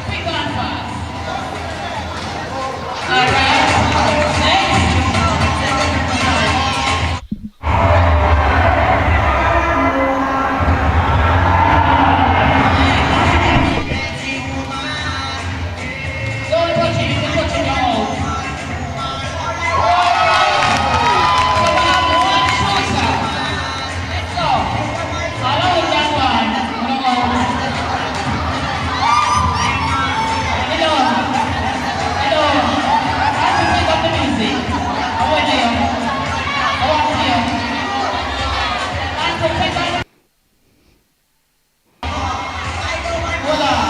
Pick on pass. All right. Next. Don't touch it. You can touch it your mouth. So we have one shooter. Let's go. Allow it that one. Hello. Hello. Time to pick up the music. I want you. I want you. Time to pick up. Hold on.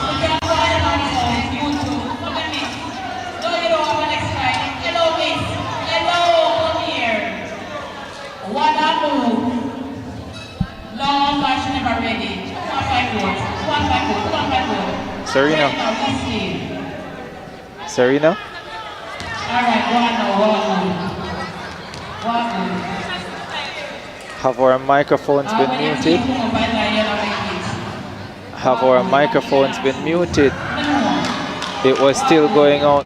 You can go on and on YouTube. Look at me. No, you don't have an extra. Hello, miss. Hello, come here. What a move. Long but she never ready. Come on, five goals. Come on, five goals. Come on, five goals. Serena. Right now, this game. Serena? Alright, go on now, go on now. Go on now. Have our microphones been When you muted? see who by the yellow make it. Have our microphones been muted? No. It was still going on.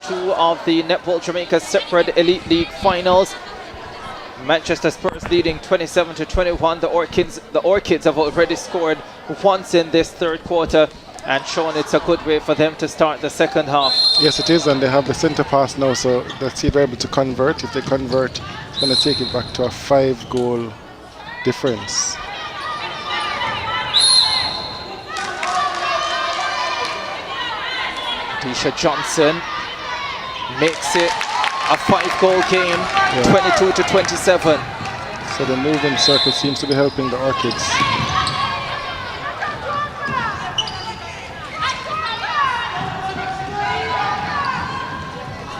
2 of the Netball Jamaica Separate Elite League Finals. Manchester Spurs leading 27-21. The Orchids have already scored once in this third quarter and shown it's a good way for them to start the second half. Yes, it is, and they have the centre pass now, so let's see if they're able to convert. If they convert, it's going to take it back to a 5-goal difference. Tisha Johnson makes it a 5-goal game, 22-27. So the moving circle seems to be helping the Orchids.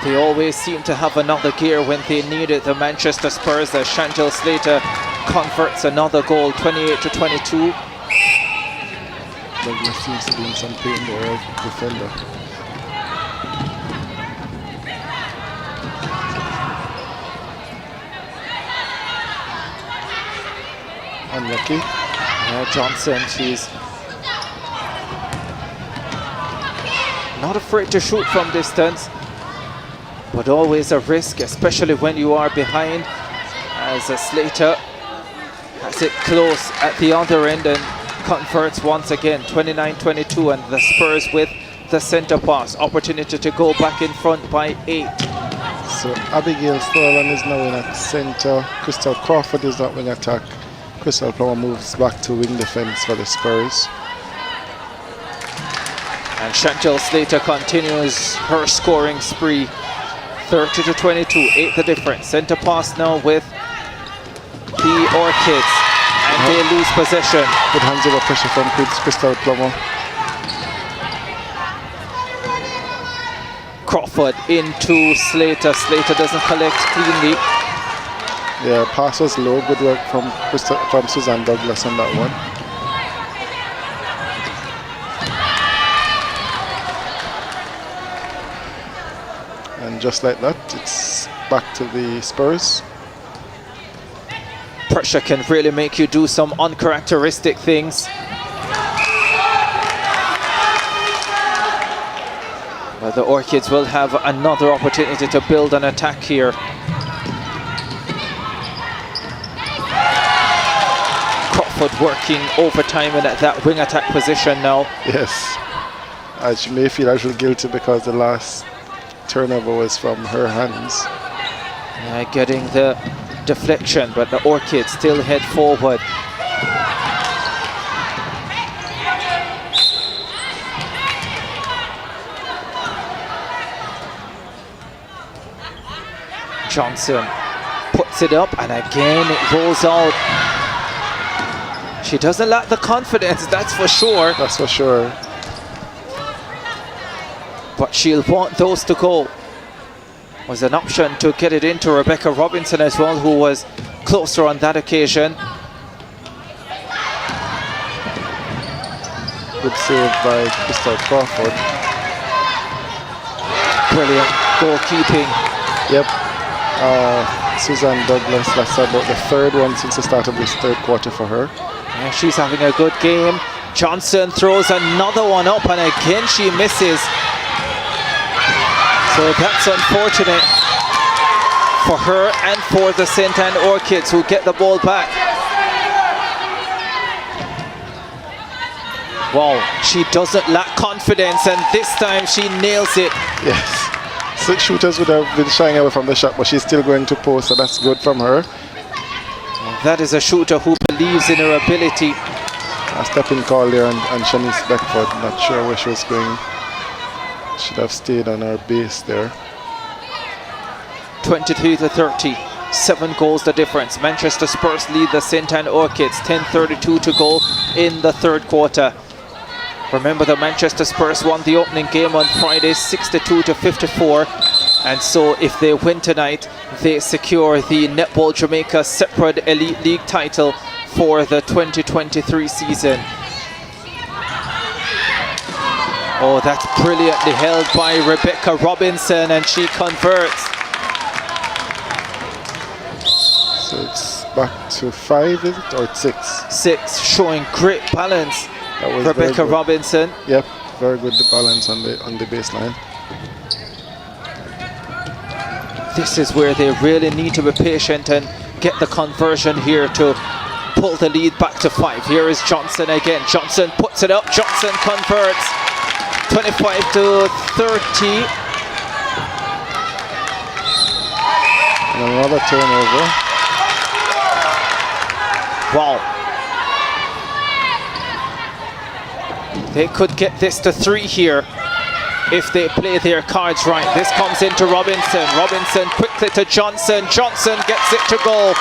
They always seem to have another gear when they need it. The Manchester Spurs, as Chantel Slater converts another goal, 28-22. Douglas seems to be in some pain there, defender. Unlucky. Johnson, she's not afraid to shoot from distance, but always a risk, especially when you are behind, as Slater has it close at the other end and converts once again, 29-22, and the Spurs with the centre pass. Opportunity to go back in front by 8. So Abigail Sterling is now in at centre. Crystal Crawford is that wing attack. Crystal Plummer moves back to wing defence for the Spurs. And Chantel Slater continues her scoring spree. 30-22, 8 the difference. Centre pass now with the Orchids, and they lose possession. Good hands over pressure from Crystal Plummer. Crawford into Slater. Slater doesn't collect cleanly. Yeah, pass was low. Good work from Suzanne Douglas on that one. And just like that, it's back to the Spurs. Pressure can really make you do some uncharacteristic things. But the Orchids will have another opportunity to build an attack here. Crawford working overtime and at that wing attack position now. Yes. As she may feel a little guilty because the last turnover was from her hands. Getting the deflection, but the Orchids still head forward. Johnson puts it up, and again it rolls out. She doesn't lack the confidence, that's for sure. That's for sure. But she'll want those to go. Was an option to get it into Rebecca Robinson as well, who was closer on that occasion. Good save by Crystal Crawford. Brilliant goalkeeping. Yep. Suzanne Douglas, that's about the third one since the start of this third quarter for her. Yeah, she's having a good game. Johnson throws another one up, and again she misses. So that's unfortunate for her and for the St. Anne Orchids, who get the ball back. Wow, she doesn't lack confidence, and this time she nails it. Yes. 6 shooters would have been shying away from the shot, but she's still going to post, so that's good from her. That is a shooter who believes in her ability. A stepping call there, and Shanice Beckford, not sure where she was going. Should have stayed on her base there. 23-30, 7 goals the difference. Manchester Spurs lead the St. Anne Orchids, 10:32 to go in the third quarter. Remember, the Manchester Spurs won the opening game on Friday 62-54, and so if they win tonight, they secure the Netball Jamaica Separate Elite League title for the 2023 season. Oh, that's brilliantly held by Rebecca Robinson, and she converts. So it's back to 5, is it? Or it's 6? 6, showing great balance. That was Rebecca Robinson. Yep, very good the balance on the baseline. This is where they really need to be patient and get the conversion here to pull the lead back to 5. Here is Johnson again. Johnson puts it up. Johnson converts. 25 to 30. And another turnover. Wow. They could get this to 3 here if they play their cards right. This comes into Robinson. Robinson quickly to Johnson. Johnson gets it to go.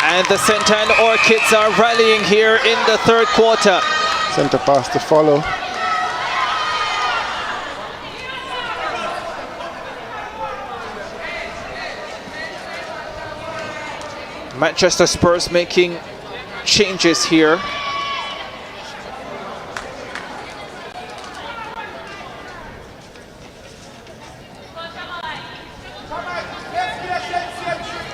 And the St. Anne Orchids are rallying here in the third quarter. Centre pass to follow. Manchester Spurs making changes here.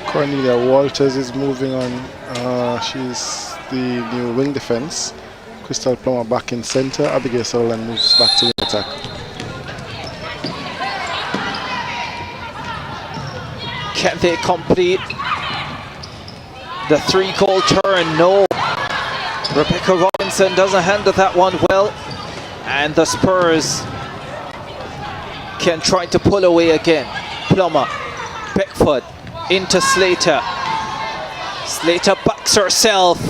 Cornelia Walters is moving on. She's the new wing defense. Crystal Plummer back in center. Abigail Sutherland moves back to wing attack. Can they complete the 3-goal turn? No. Rebecca Robinson doesn't handle that one well. And the Spurs can try to pull away again. Plummer, Beckford, into Slater. Slater backs herself,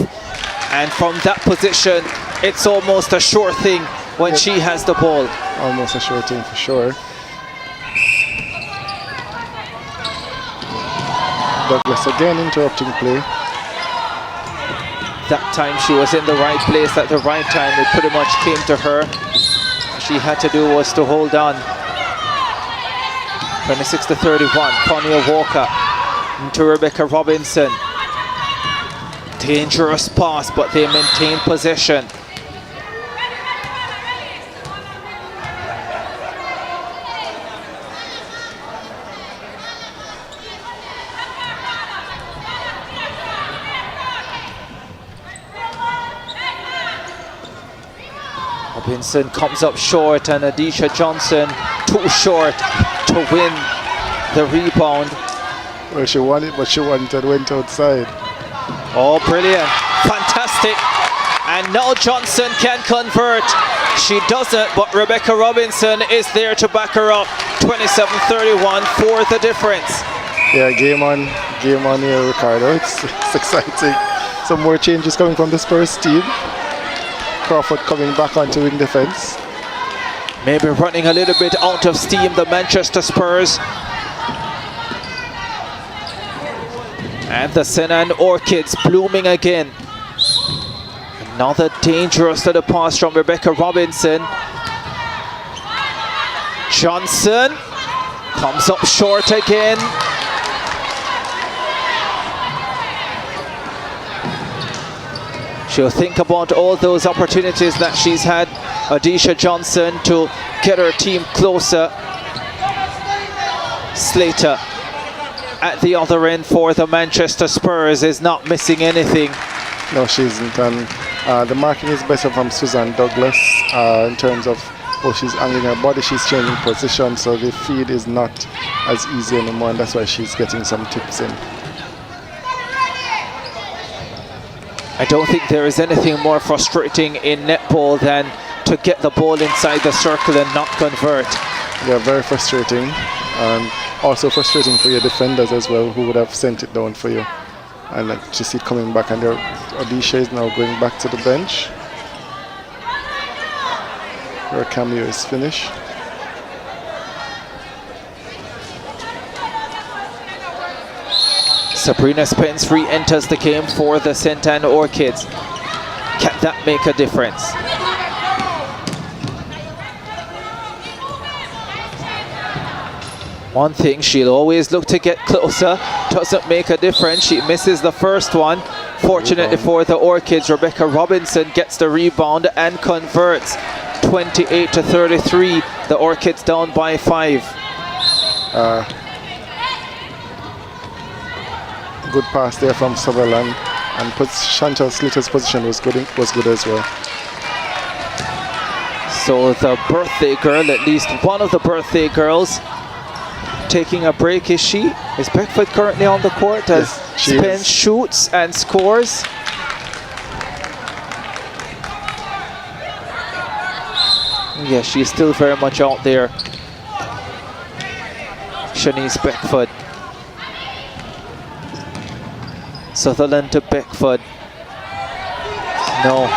and from that position it's almost a sure thing when she has the ball. Almost a sure thing for sure. Douglas again interrupting play. That time she was in the right place at the right time. It pretty much came to her. All she had to do was to hold on. 26 to 31. Tonya Walker into Rebecca Robinson. Dangerous pass, but they maintain possession. Robinson comes up short, and Adisha Johnson too short to win the rebound. Well, she won it, but she wanted went outside. Oh, brilliant. Fantastic. And now Johnson can convert. She doesn't, but Rebecca Robinson is there to back her up. 27-31 for the difference. Yeah, game on here, Ricardo. It's exciting. Some more changes coming from the Spurs team. Crawford coming back onto wing defense. Maybe running a little bit out of steam, the Manchester Spurs. And the St. Anne Orchids blooming again. Another dangerous little pass from Rebecca Robinson. Johnson comes up short again. She'll think about all those opportunities that she's had. Adisha Johnson to get her team closer. Slater at the other end for the Manchester Spurs is not missing anything. No, she isn't. And the marking is better from Suzanne Douglas in terms of how she's angling her body. She's changing position, so the feed is not as easy anymore, and that's why she's getting some tips in. I don't think there is anything more frustrating in netball than to get the ball inside the circle and not convert. Yeah, very frustrating, and also frustrating for your defenders as well, who would have sent it down for you. And like to see it coming back, and Odisha is now going back to the bench. Her cameo is finished. Sabrina Spence re-enters the game for the St. Anne Orchids. Can that make a difference? One thing, she'll always look to get closer. Doesn't make a difference. She misses the first one. Fortunately for the Orchids, Rebecca Robinson gets the rebound and converts. 28 to 33. The Orchids down by 5. Good pass there from Sutherland, and Chantal Slater's position was good as well. So the birthday girl, at least one of the birthday girls, taking a break, is she? Is Beckford currently on the court as Yes, she Spence is. shoots and scores? Yeah, she's still very much out there. Shanice Beckford. Sutherland to Beckford. No.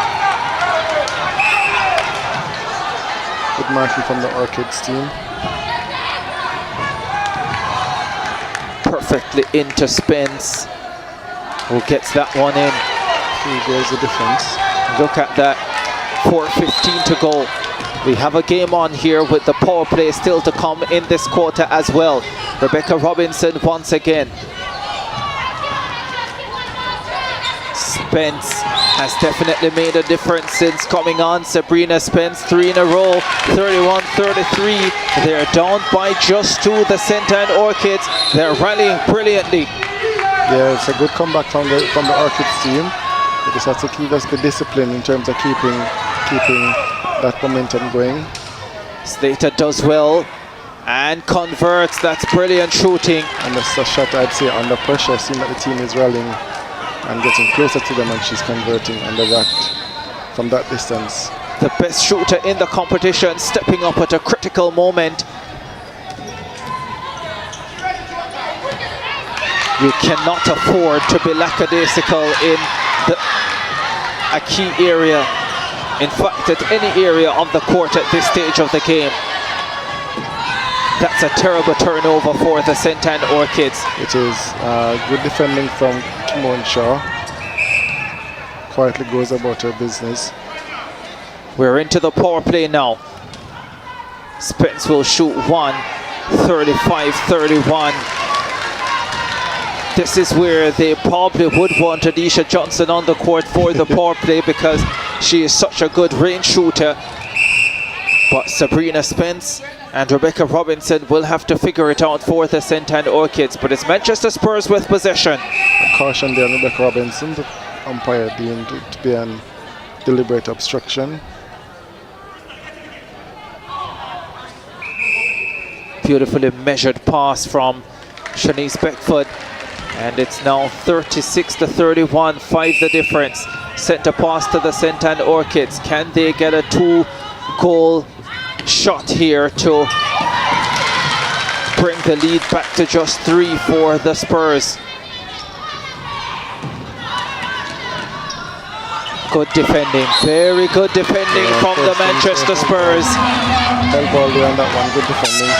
Good marking from the Orchids team. Perfectly into Spence, who gets that one in. 3 goals the difference. Look at that. 4:15 to go. We have a game on here with the power play still to come in this quarter as well. Rebecca Robinson once again. Spence has definitely made a difference since coming on. Sabrina Spence, 3 in a row, 31-33. They're down by just 2, the Centre and Orchids. They're rallying brilliantly. Yeah, it's a good comeback from the Orchids team. They just have to keep us the discipline in terms of keeping that momentum going. Slater does well and converts. That's brilliant shooting. And that's a shot, I'd say, under pressure, seeing that the team is rallying and getting closer to them, and she's converting under that from that distance. The best shooter in the competition, stepping up at a critical moment. You cannot afford to be lackadaisical in a key area. In fact, at any area of the court at this stage of the game. That's a terrible turnover for the St. Anne Orchids. It is good defending from Kimon Shaw. Quietly goes about her business. We're into the power play now. Spence will shoot 1, 35-31. This is where they probably would want Adisha Johnson on the court for the power play because she is such a good range shooter. But Sabrina Spence and Rebecca Robinson will have to figure it out for the St. Anne Orchids. But it's Manchester Spurs with possession. Caution there on Rebecca Robinson, the umpire deemed it to be an deliberate obstruction. Beautifully measured pass from Shanice Beckford. And it's now 36-31, 5 the difference. Centre pass to the St. Anne Orchids. Can they get a 2-goal shot here to bring the lead back to just 3 for the Spurs? Good defending, very good defending from the Manchester Spurs. Hell ball there on that one, good defending.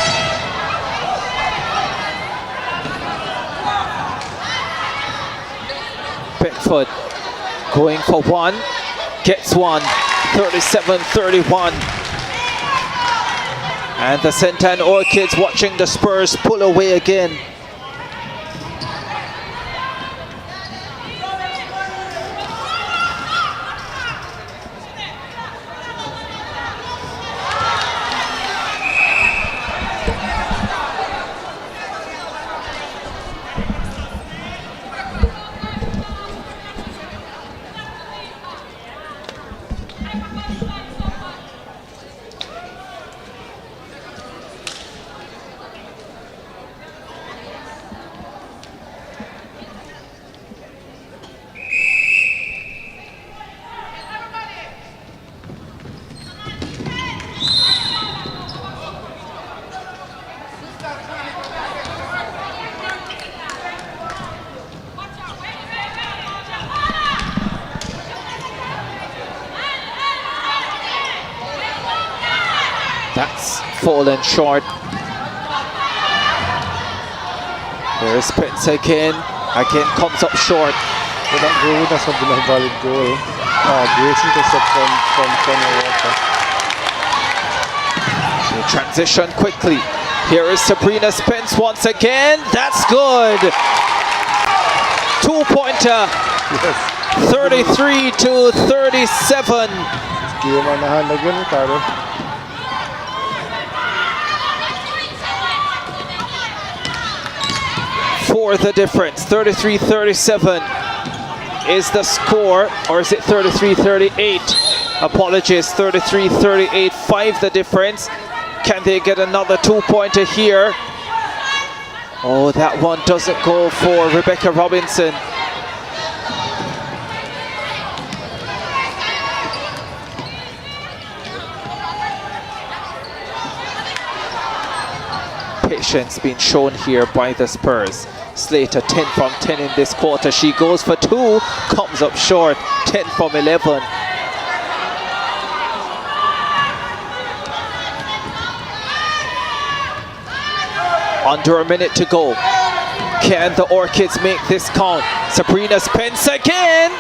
Beckford going for 1, gets 1, 37-31. And the St. Anne Orchids watching the Spurs pull away again. That's fallen short. There's Spence again comes up short. With that goal, that's not been a valid goal. Great intercept from Tony Walker. They transition quickly. Here is Sabrina Spence once again. That's good. 2-pointer. Yes. 33-37. Game on the hand again, Ricardo. For the difference, 33-37 is the score, or is it 33-38? Apologies, 33-38, 5 the difference. Can they get another 2-pointer here? Oh, that one doesn't go for Rebecca Robinson. Patience being shown here by the Spurs. Slater 10 from 10 in this quarter. She goes for 2, comes up short. 10 from 11. Under a minute to go. Can the Orchids make this count? Sabrina Spence again.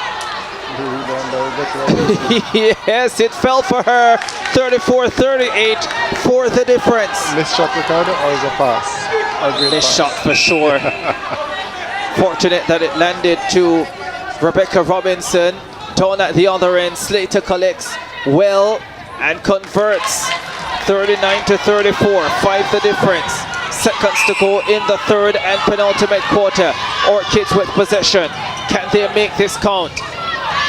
Yes, it fell for her. 34-38 for the difference. Missed shot, Ricardo, or is a pass? Missed shot for sure. Fortunate that it landed to Rebecca Robinson. Down at the other end, Slater collects well and converts. 39-34, 5 the difference. Seconds to go in the third and penultimate quarter. Orchids with possession. Can they make this count?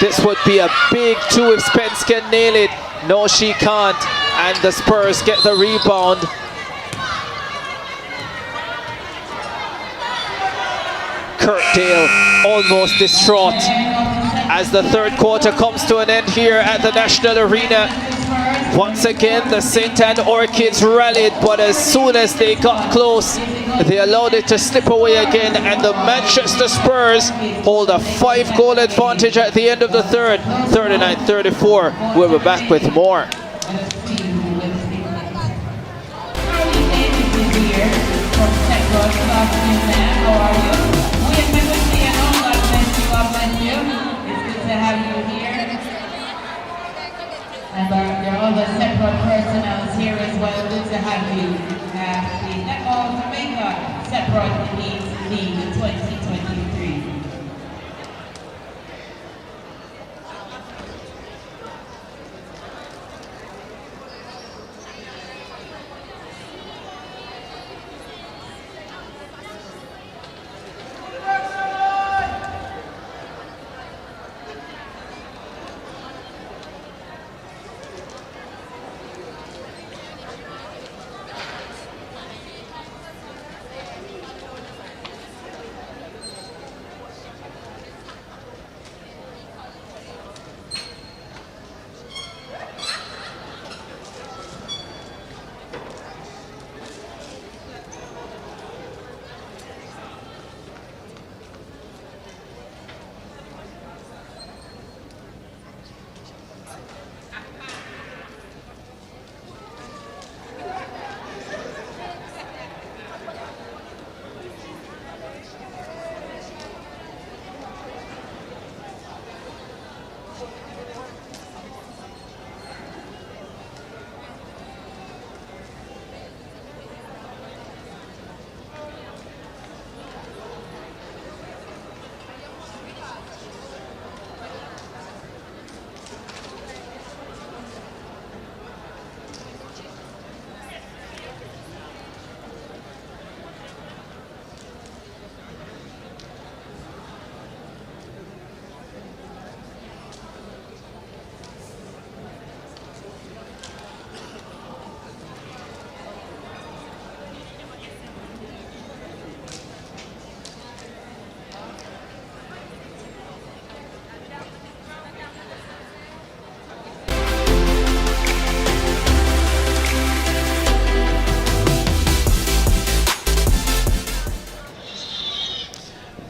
This would be a big 2 if Spence can nail it. No, she can't. And the Spurs get the rebound. Kirkdale almost distraught as the third quarter comes to an end here at the National Arena. Once again, the St. Anne Orchids rallied, but as soon as they got close, they allowed it to slip away again, and the Manchester Spurs hold a 5-goal advantage at the end of the third. 39-34. We'll be back with more. And there are other separate personnel here as well. Good to have you. The Netball Jamaica separate League 2023.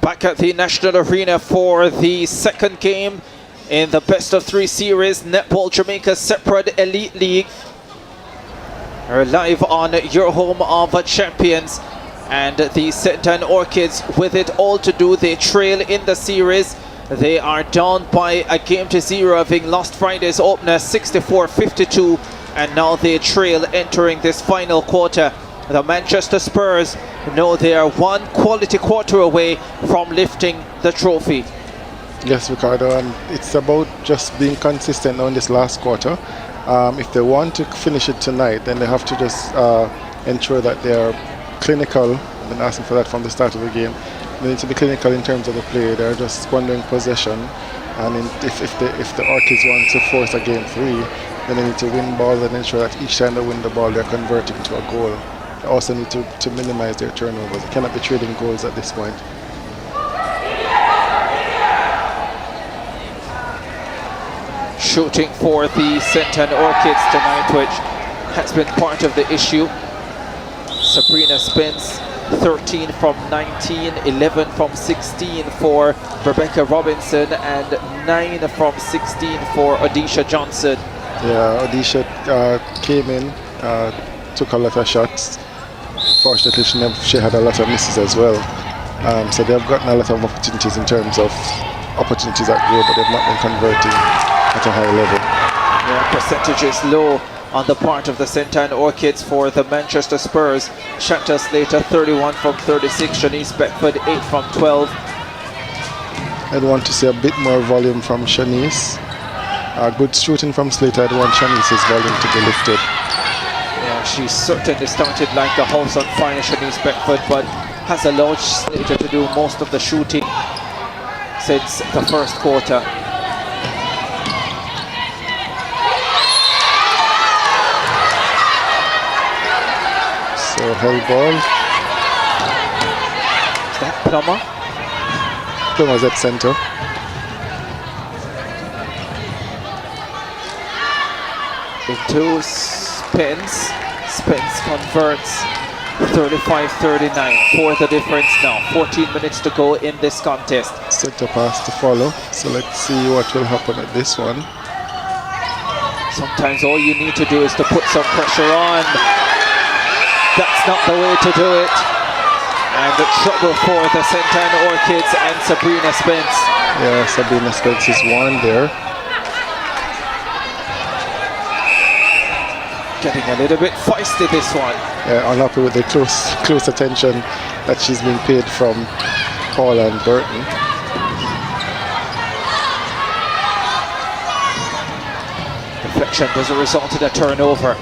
Back at the National Arena for the second game in the best of 3 series, Netball Jamaica Separate Elite League. We're live on your home of champions, and the St. Anne Orchids with it all to do. They trail in the series. They are down by a game to 0, having lost Friday's opener 64-52, and now they trail entering this final quarter. The Manchester Spurs know they are one quality quarter away from lifting the trophy. Yes, Ricardo, and it's about just being consistent on this last quarter. If they want to finish it tonight, then they have to just ensure that they are clinical. I've been asking for that from the start of the game. They need to be clinical in terms of the play. They're just squandering possession, and if the Orchids want to force a game 3, then they need to win balls and ensure that each time they win the ball, they're converting to a goal. They also need to minimize their turnovers. They cannot be trading goals at this point. Shooting for the St. Anne Orchids tonight, which has been part of the issue. Sabrina Spence, 13 from 19, 11 from 16 for Rebecca Robinson, and 9 from 16 for Odisha Johnson. Yeah, Odisha came in, took a lot of shots. Fortunately, she had a lot of misses as well. So they've gotten a lot of opportunities in terms of opportunities at goal, but they've not been converting at a high level. Yeah, percentage is low on the part of the St. Anne Orchids for the Manchester Spurs. Chantal Slater, 31 from 36. Shanice Beckford, 8 from 12. I'd want to see a bit more volume from Shanice. Good shooting from Slater. I'd want Shanice's volume to be lifted. Yeah, she certainly started like a house on fire, Shanice Beckford, but has allowed Slater to do most of the shooting since the first quarter. So held ball. Is that Plummer? Plummer's at center. Into Spence. Spence converts 35-39 for the difference now. 14 minutes to go in this contest. Center pass to follow. So let's see what will happen at this one. Sometimes all you need to do is to put some pressure on. That's not the way to do it. And the trouble for the St. Anne Orchids and Sabrina Spence. Yeah, Sabrina Spence is warned there. Getting a little bit feisty, this one. Unhappy with the close attention that she's being paid from Paula and Burton. Deflection doesn't result in a turnover.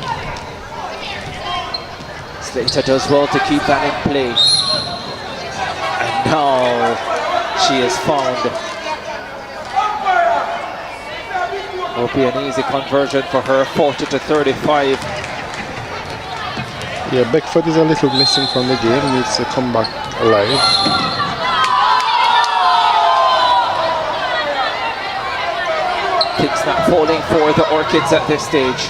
Slater does well to keep that in play. And now she is found. Will be an easy conversion for her, 40-35. Yeah, Beckford is a little missing from the game, needs to come back alive. Things not falling for the Orchids at this stage.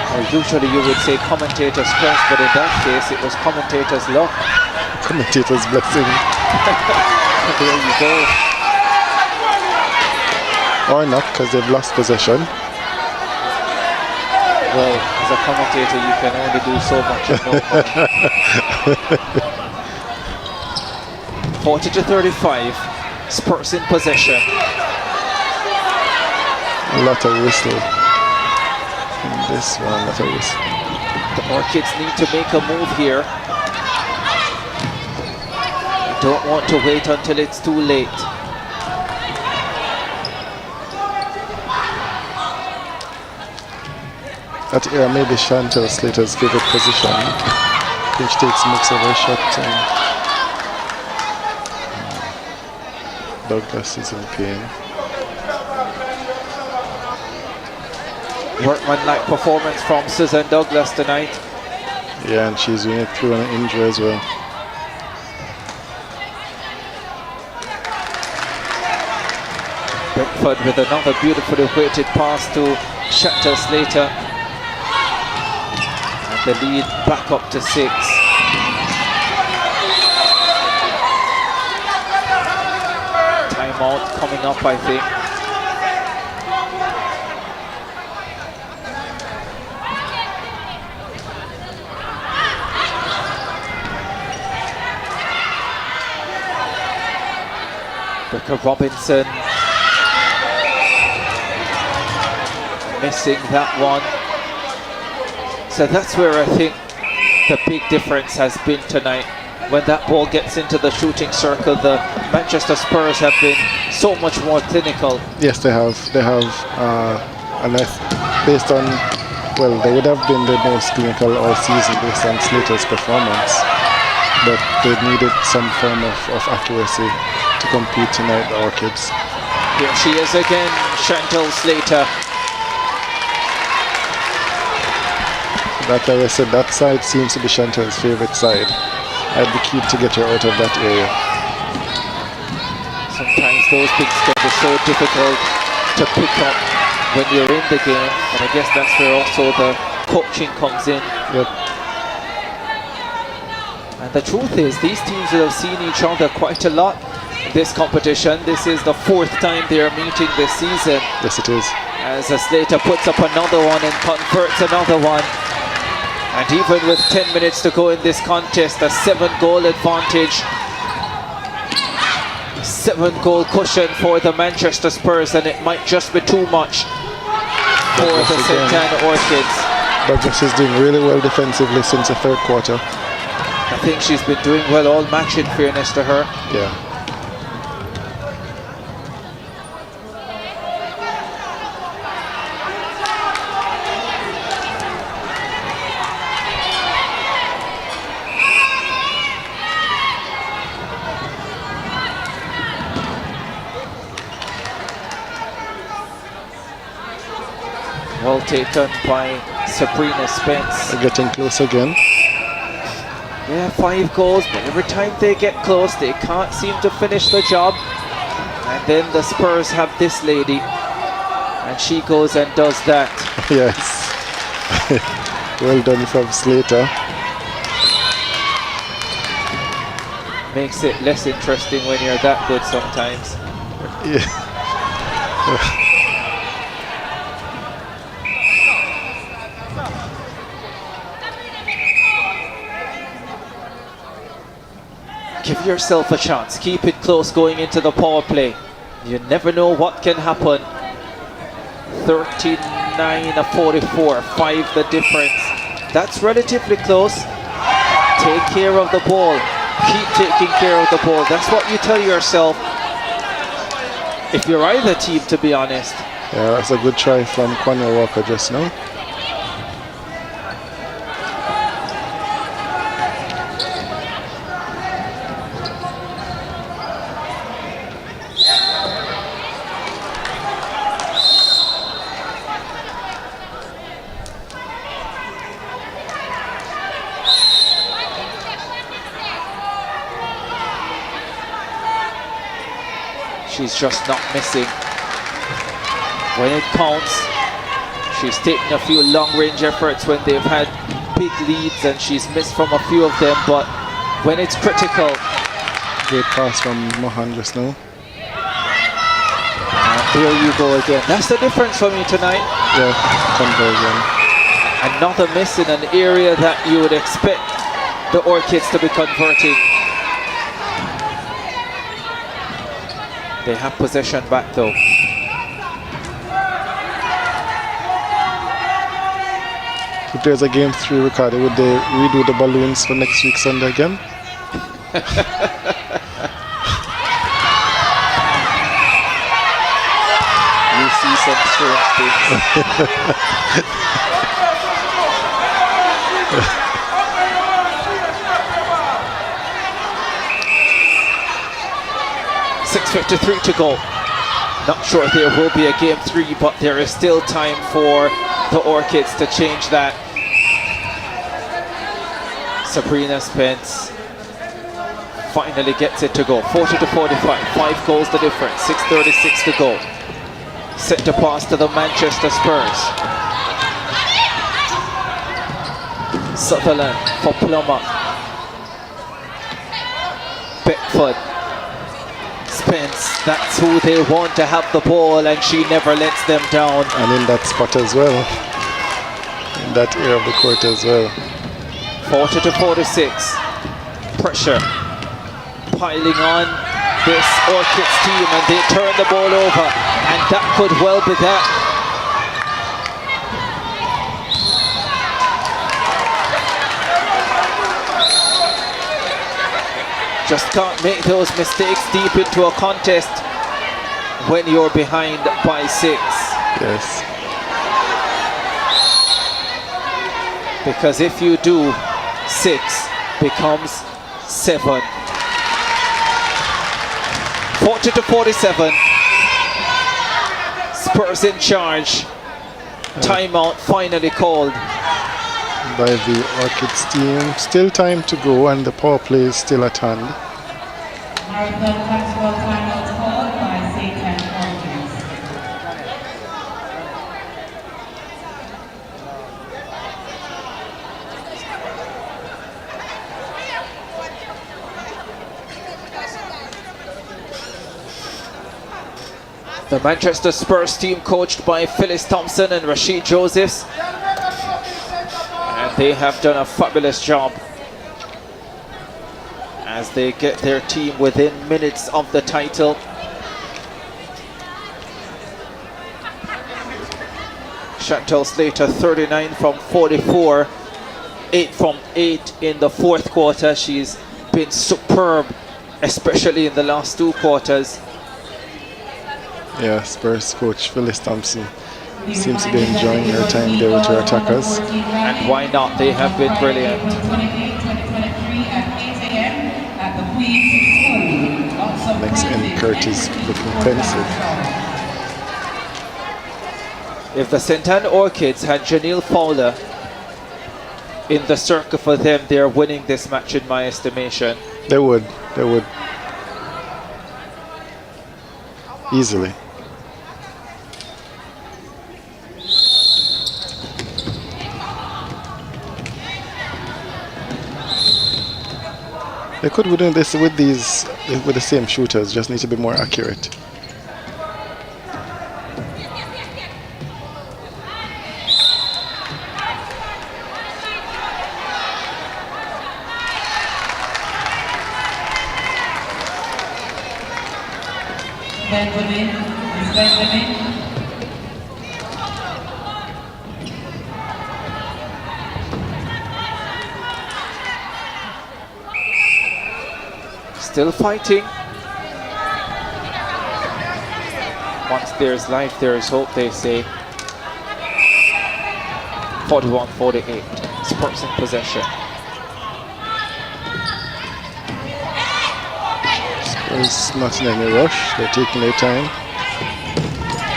Well, usually you would say commentator's curse, but in that case it was commentator's luck. Commentator's blessing. There you go. Or not, because they've lost possession. Well, as a commentator, you can only do so much at no point. 40-35, Spurs in possession. A lot of whistle. In this one, a lot of whistle. The Orchids need to make a move here. They don't want to wait until it's too late. That era may be Chantal Slater's favorite position, which takes most of her shot. Douglas is in pain. Workmanlike performance from Susan Douglas tonight. Yeah, and she's doing it through an injury as well. Beckford with another beautifully weighted pass to Chantal Slater. The lead back up to 6. Timeout coming up, I think. Rebecca Robinson missing that one. So that's where I think the big difference has been tonight. When that ball gets into the shooting circle, the Manchester Spurs have been so much more clinical. Yes, they have. And based on, well, they would have been the most clinical all season based on Slater's performance. But they needed some form of accuracy to compete tonight, the Orchids. Here she is again, Chantal Slater. That, like I said, that side seems to be Chantel's favorite side. I'd be keen to get her out of that area. Sometimes those things can be so difficult to pick up when you're in the game, and I guess that's where also the coaching comes in. Yep. And the truth is, these teams will have seen each other quite a lot in this competition. This is the 4th time they are meeting this season. Yes, it is. As Slater puts up another one and converts another one. And even with 10 minutes to go in this contest, a 7-goal advantage. 7-goal cushion for the Manchester Spurs, and it might just be too much for the St. Anne Orchids. Douglas is doing really well defensively since the 3rd quarter. I think she's been doing well all match, in fairness to her. Yeah. Well taken by Sabrina Spence. They're getting close again. Yeah, 5 goals, but every time they get close, they can't seem to finish the job. And then the Spurs have this lady, and she goes and does that. Yes. Well done from Slater. Makes it less interesting when you're that good sometimes. Yeah. Give yourself a chance. Keep it close going into the power play. You never know what can happen. 39-44, 5 the difference. That's relatively close. Take care of the ball. Keep taking care of the ball. That's what you tell yourself if you're either team, to be honest. Yeah, that's a good try from Kwanya Walker just now. She's just not missing when it counts. She's taken a few long-range efforts when they've had big leads, and she's missed from a few of them, but when it's critical. Great pass from Mohan just now. And there you go again. That's the difference for me tonight. Yeah, conversion. Another miss in an area that you would expect the Orchids to be converting. They have possession back though. If there's a game 3 recorded, would they redo the balloons for next week Sunday again? You see some strange things. 6:53 to go. Not sure there will be a game 3, but there is still time for the Orchids to change that. Sabrina Spence finally gets it to go. 40-45, 5 goals the difference. 6:36 to go. Set to pass to the Manchester Spurs. Sutherland for Plummer. Beckford. Spence, that's who they want to have the ball, and she never lets them down. And in that spot as well. In that area of the court as well. 40-46. Pressure piling on this Orchids team, and they turn the ball over, and that could well be that. Just can't make those mistakes deep into a contest when you're behind by 6. Yes. Because if you do, 6 becomes 7. 40-47. Spurs in charge. Timeout finally called. by the Orchids team. Still time to go, and the power play is still at hand. Marathon basketball timeout called by Satan Orchids. The Manchester Spurs team coached by Phyllis Thompson and Rashid Josephs. And they have done a fabulous job as they get their team within minutes of the title. Chantal Slater 39 from 44, 8 from 8 in the fourth quarter. She's been superb, especially in the last two quarters. Yeah, Spurs coach Phyllis Thompson seems to be enjoying her time there with her attackers. And why not? They have been brilliant. 2023 at 8 a.m. at the Queen's School. Next end, Curtis looking pensive. If the St. Anne Orchids had Janelle Fowler in the circle for them, they're winning this match in my estimation. They would. Easily. They could win this with the same shooters, just need to be more accurate. Benjamin. Still fighting. Once there's life, there is hope, they say. 41-48. Spurs in possession. Spurs not in any rush. They're taking their time.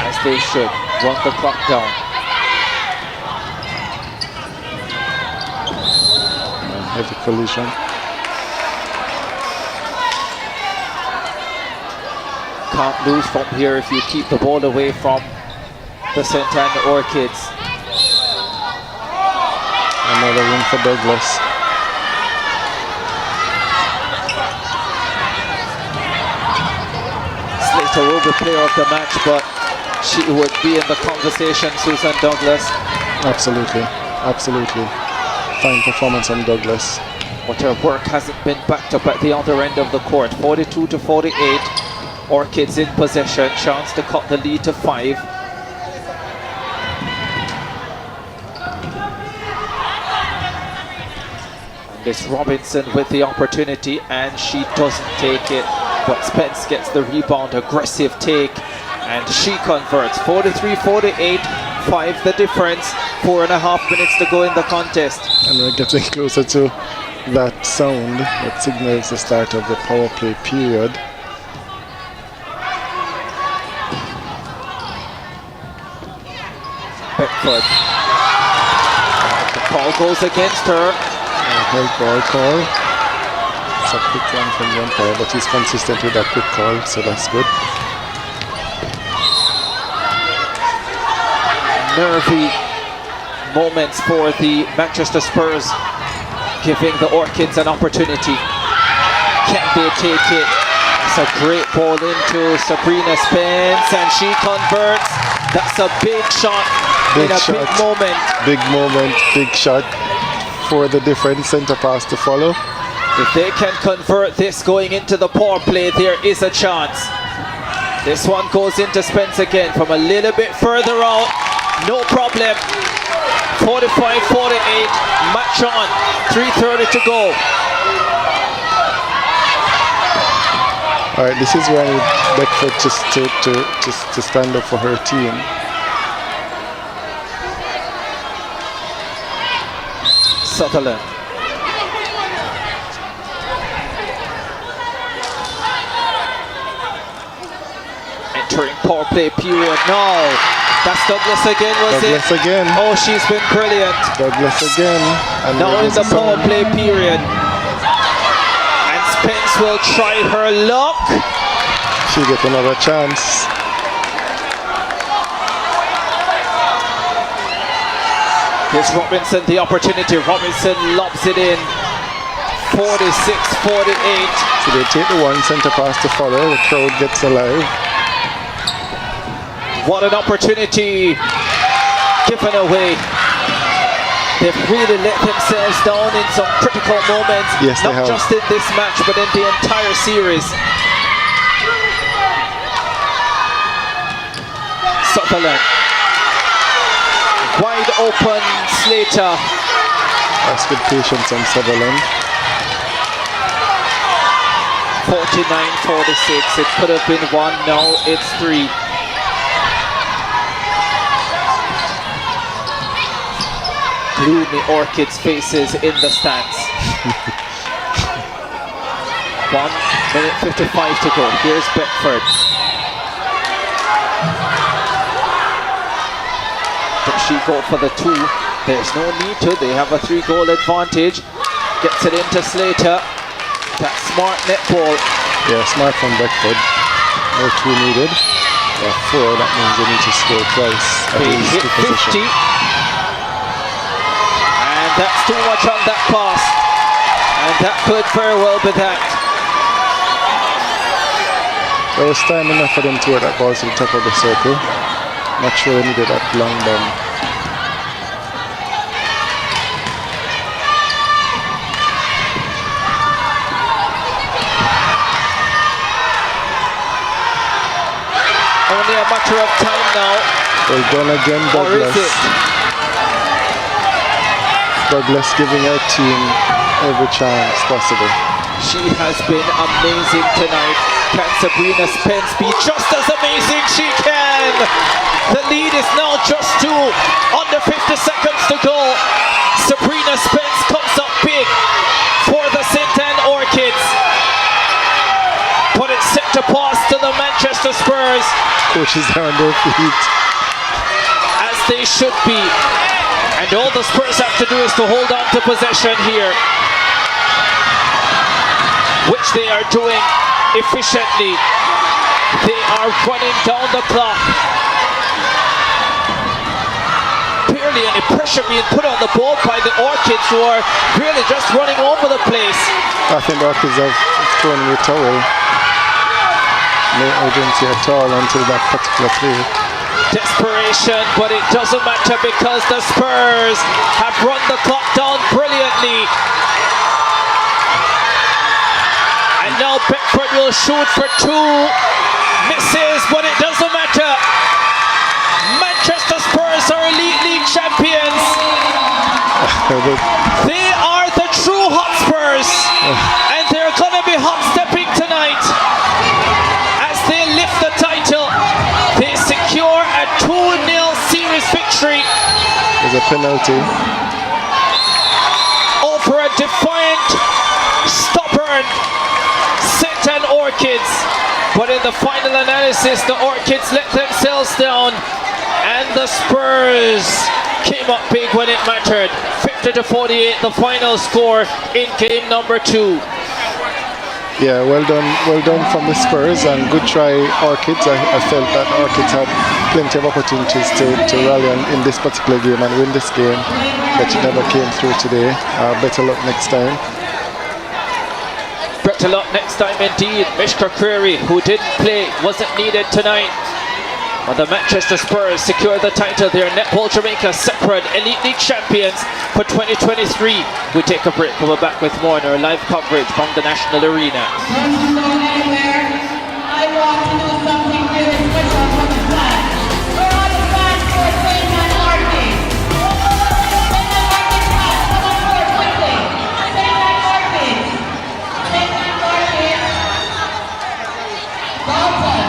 As they should. Run the clock down. Heavy collision. Can't lose from here if you keep the ball away from the St. Anne Orchids. Another win for Douglas. Slater will be player of the match, but she would be in the conversation, Susan Douglas. Absolutely. Fine performance on Douglas. But her work hasn't been backed up at the other end of the court. 42-48. Orchids in possession, chance to cut the lead to 5. And it's Robinson with the opportunity, and she doesn't take it. But Spence gets the rebound, aggressive take, and she converts. 43-48, 5 the difference, 4.5 minutes to go in the contest. And we're getting closer to that sound that signals the start of the power play period. Beckford. The call goes against her. Held ball call. It's a quick one from the umpire, but he's consistent with that quick call, so that's good. Nervy moments for the Manchester Spurs, giving the Orchids an opportunity. Can they take it? It's a great ball into Sabrina Spence, and she converts. That's a big shot. Big moment. Big shot for the different center pass to follow. If they can convert this going into the power play, there is a chance. This one goes into Spence again from a little bit further out. No problem. 45-48. Match on. 3:30 to go. All right, this is where I need Beckford to stand up for her team. Sutherland. Entering power play period now. That's Douglas again, was Douglas it? again. Oh, she's been brilliant. Douglas again. And Now in there's the a power song. play period. And Spence will try her luck. She get another chance. Here's Robinson, the opportunity. Robinson lobs it in. 46-48. So they take the one centre pass to follow. The crowd gets alive. What an opportunity given away. They've really let themselves down in some critical moments. Yes, they Not have. just in this match, but in the entire series. Sutherland. Wide open, Slater. That's good patience on Sutherland. 49-46. It could have been one. Now it's 3. Gloomy Orchids faces in the stands. 1:55 to go. Here's Beckford. Does she go for the 2? There's no need to. They have a 3-goal advantage. Gets it into Slater. That's smart netball. Yeah, smart from Beckford. No 2 needed. Yeah, 4. That means they need to score twice. At They least hit 2 50. position. And that's too much on that pass. And that could very well be that. There was time enough for them to get that ball to the top of the circle. Not sure they needed that long bomb. Only a matter of time now. Well done again, Or is Douglas. it? Douglas giving her team every chance possible. She has been amazing tonight. Can Sabrina Spence be just as amazing? She can! The lead is now just 2. Under 50 seconds to go. Sabrina Spence comes up big for the St. Anne Orchids. But it's set to pass to the Manchester Spurs, Coaches are on their feet. as they should be. And all the Spurs have to do is to hold on to possession here, which they are doing efficiently. They are running down the clock. Barely any pressure being put on the ball by the Orchids, who are really just running over the place. I think the Orchids have thrown in the towel. No urgency at all until that particular play. Desperation, but it doesn't matter because the Spurs have run the clock down brilliantly. And now Beckford will shoot for 2. Misses, but it doesn't matter. Manchester Spurs are Elite League champions. They are the true Hotspurs. And they're going to be hot-stepping tonight. As they lift the title, they secure a 2-0 series victory There's a penalty. over a defiant, stubborn St. Anne Orchids. But in the final analysis, the Orchids let themselves down, and the Spurs came up big when it mattered. 50-48, the final score in game number 2. Yeah, well done from the Spurs, and good try Orchids. I felt that Orchids had plenty of opportunities to rally in this particular game and win this game, but it never came through today. Better luck next time. Better luck next time indeed. Mishka Creary, who didn't play, wasn't needed tonight. Well, the Manchester Spurs secure the title. They are Netball Jamaica separate Elite League champions for 2023. We take a break. We'll be back with more in our live coverage from the National Arena. Don't go anywhere. I want to do something really special for the fans. Where are the fans for St. Anne Orchids? St. Anne Orchids fans, come on forward quickly. St. Anne Orchids. St. Anne Orchids. Dalton.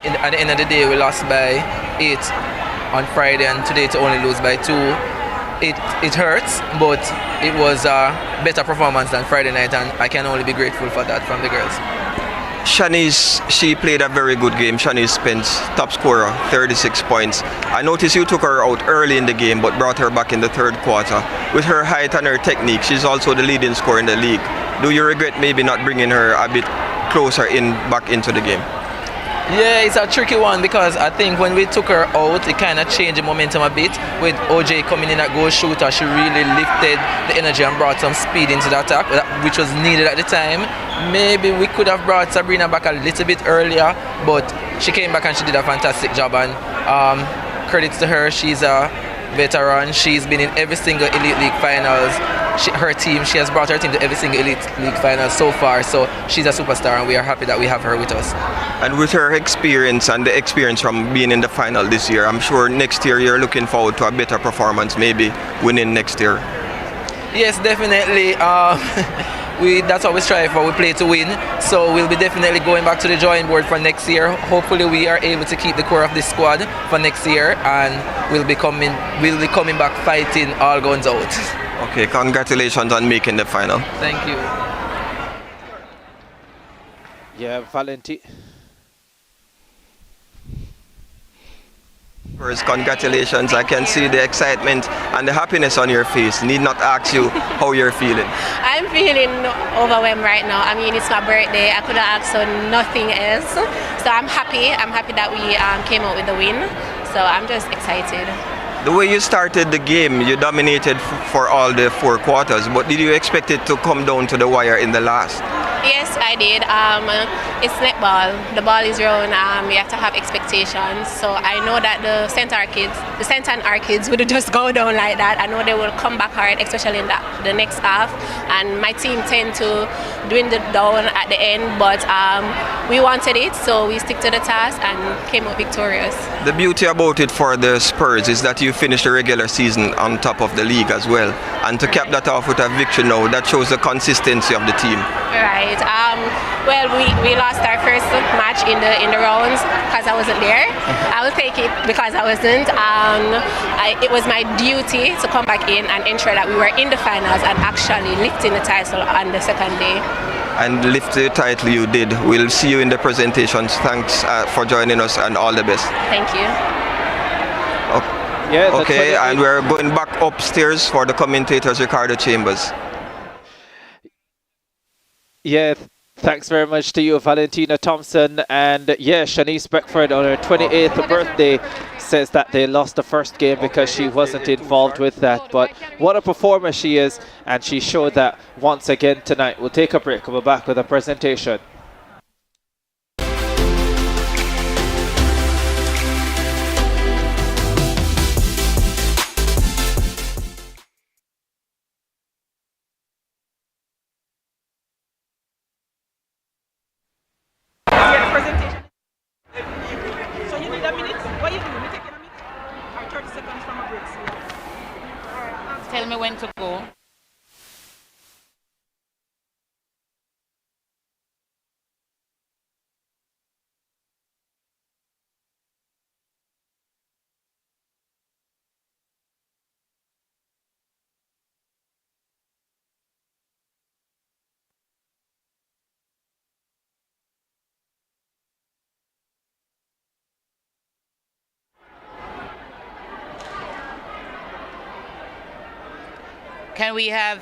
At the end of the day, we lost by 8 on Friday, and today to only lose by 2. It hurts, but it was a better performance than Friday night, and I can only be grateful for that from the girls. Shanice, she played a very good game. Shanice Spence, top scorer, 36 points. I noticed you took her out early in the game but brought her back in the third quarter. With her height and her technique, she's also the leading scorer in the league. Do you regret maybe not bringing her a bit closer back into the game? Yeah, it's a tricky one because I think when we took her out, it kind of changed the momentum a bit. With OJ coming in at goal shooter, she really lifted the energy and brought some speed into the attack, which was needed at the time. Maybe we could have brought Sabrina back a little bit earlier, but she came back and she did a fantastic job. And credits to her, she's a veteran. She's been in every single Elite League finals. She has brought her team to every single Elite League final so far, so she's a superstar and we are happy that we have her with us. And with her experience and the experience from being in the final this year, I'm sure next year you're looking forward to a better performance, maybe winning next year. Yes, definitely. That's what we strive for. We play to win, so we'll be definitely going back to the drawing board for next year. Hopefully we are able to keep the core of this squad for next year, and we'll be coming back fighting all guns out. Okay, congratulations on making the final. Thank you. Yeah, Valentina. First, congratulations. I can see the excitement and the happiness on your face. Need not ask you how you're feeling. I'm feeling overwhelmed right now. I mean, it's my birthday. I could have asked for nothing else. So I'm happy. I'm happy that we came out with the win. So I'm just excited. The way you started the game, you dominated for all the 4 quarters, but did you expect it to come down to the wire in the last? Yes, I did. It's netball. The ball is round. We have to have expectations. So I know that the Centan Orchids would just go down like that. I know they will come back hard, especially in the next half. And my team tend to dwindle down at the end, but we wanted it, so we stick to the task and came out victorious. The beauty about it for the Spurs is that you finished the regular season on top of the league as well. And to cap that off with a victory now, that shows the consistency of the team. Right. Well, we lost our first match in the rounds because I wasn't there. I will take it because I wasn't. It was my duty to come back in and ensure that we were in the finals and actually lifting the title on the second day. And lift the title you did. We'll see you in the presentations. Thanks for joining us and all the best. Thank you. Yeah, okay, and we're going back upstairs for the commentators, Ricardo Chambers. Yeah, thanks very much to you, Valentina Thompson. And yeah, Shanice Beckford on her 28th birthday says that they lost the first game because she wasn't involved with that. But what a performer she is, and she showed that once again tonight. We'll take a break and we're back with a presentation. Tell me when to go. Can we have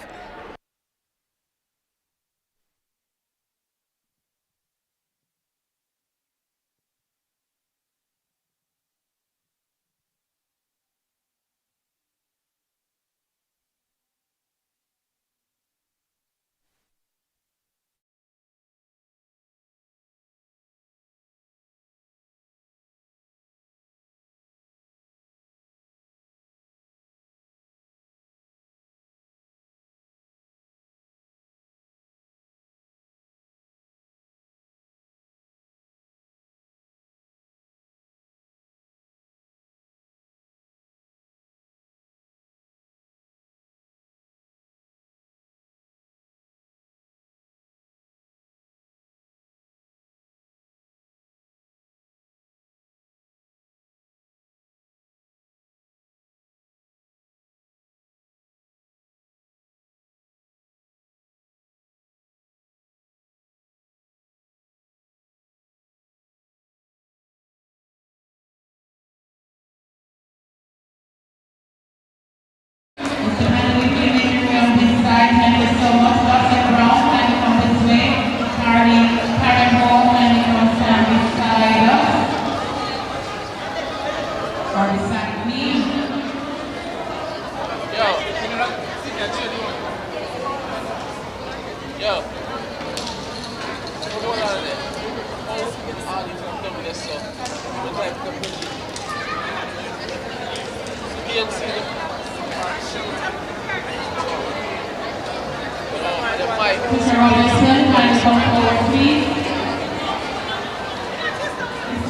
Mr. Robinson, can you come forward, please?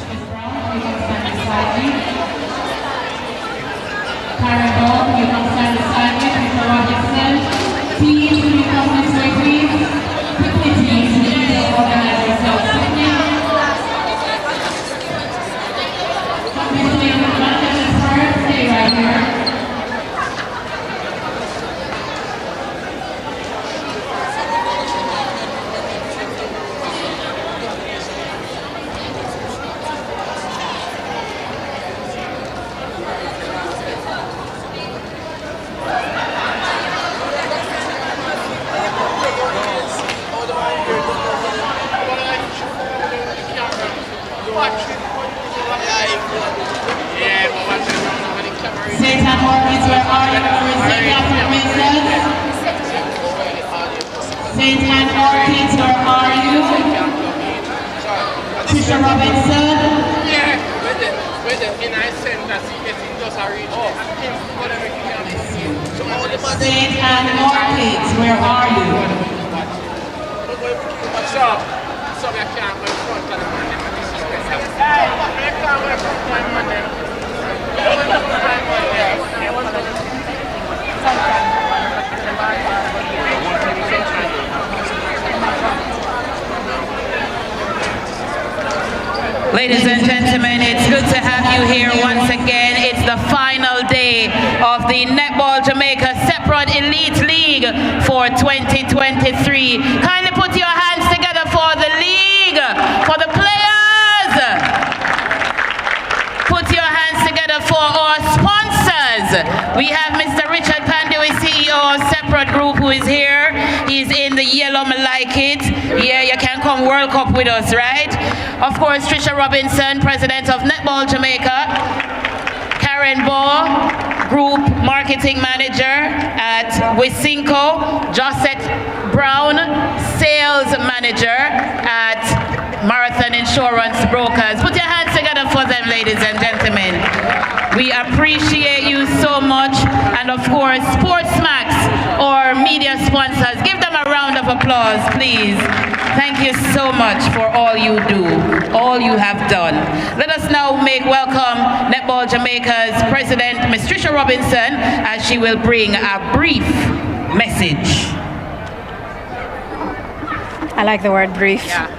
Ms. Brown, you can stand beside me. Karen Ball, you can stand beside me. Mr. Robinson, please, will you come this way, please? Quickly, please, we need to organize ourselves quickly. Mr. Young, stay right here. Satan Orchids, where are you? Receive affirmations. Satan Orchids, where are you? Trisha Robinson. Satan Orchids, where are you? Ladies and gentlemen, it's good to have you here once again. It's the final day of the Netball Jamaica Separate Elite League for 2023. Kindly put your hands together for the league, for the players. Put your hands together for our sponsors. We have Mr. Richard Pandewi, CEO of Separate Group, who is here. He's in the yellow, I like it. Yeah, you can come World Cup with us, right? Of course, Trisha Robinson, President of Netball Jamaica. Karen Ball, Group Marketing Manager at Wisinco. Josette Brown, Sales Manager at Marathon Insurance Brokers. Put your hands together for them, ladies and gentlemen. We appreciate you so much. And of course, SportsMax, our media sponsors. Give them a round of applause, please. Thank you so much for all you do, all you have done. Let us now make welcome Netball Jamaica's President, Ms. Trisha Robinson, as she will bring a brief message. I like the word brief. Yeah.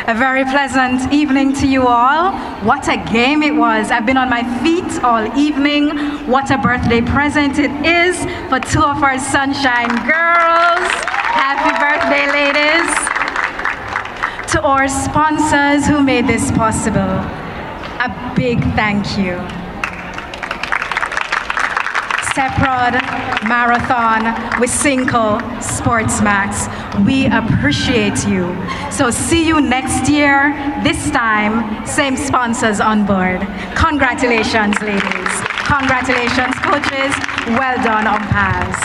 A very pleasant evening to you all. What a game it was. I've been on my feet all evening. What a birthday present it is for two of our Sunshine girls. Happy birthday, ladies. To our sponsors who made this possible, a big thank you. Seprod, Marathon, Wisinco, SportsMax, we appreciate you. So see you next year, this time, same sponsors on board. Congratulations, ladies. Congratulations, coaches. Well done, umpires.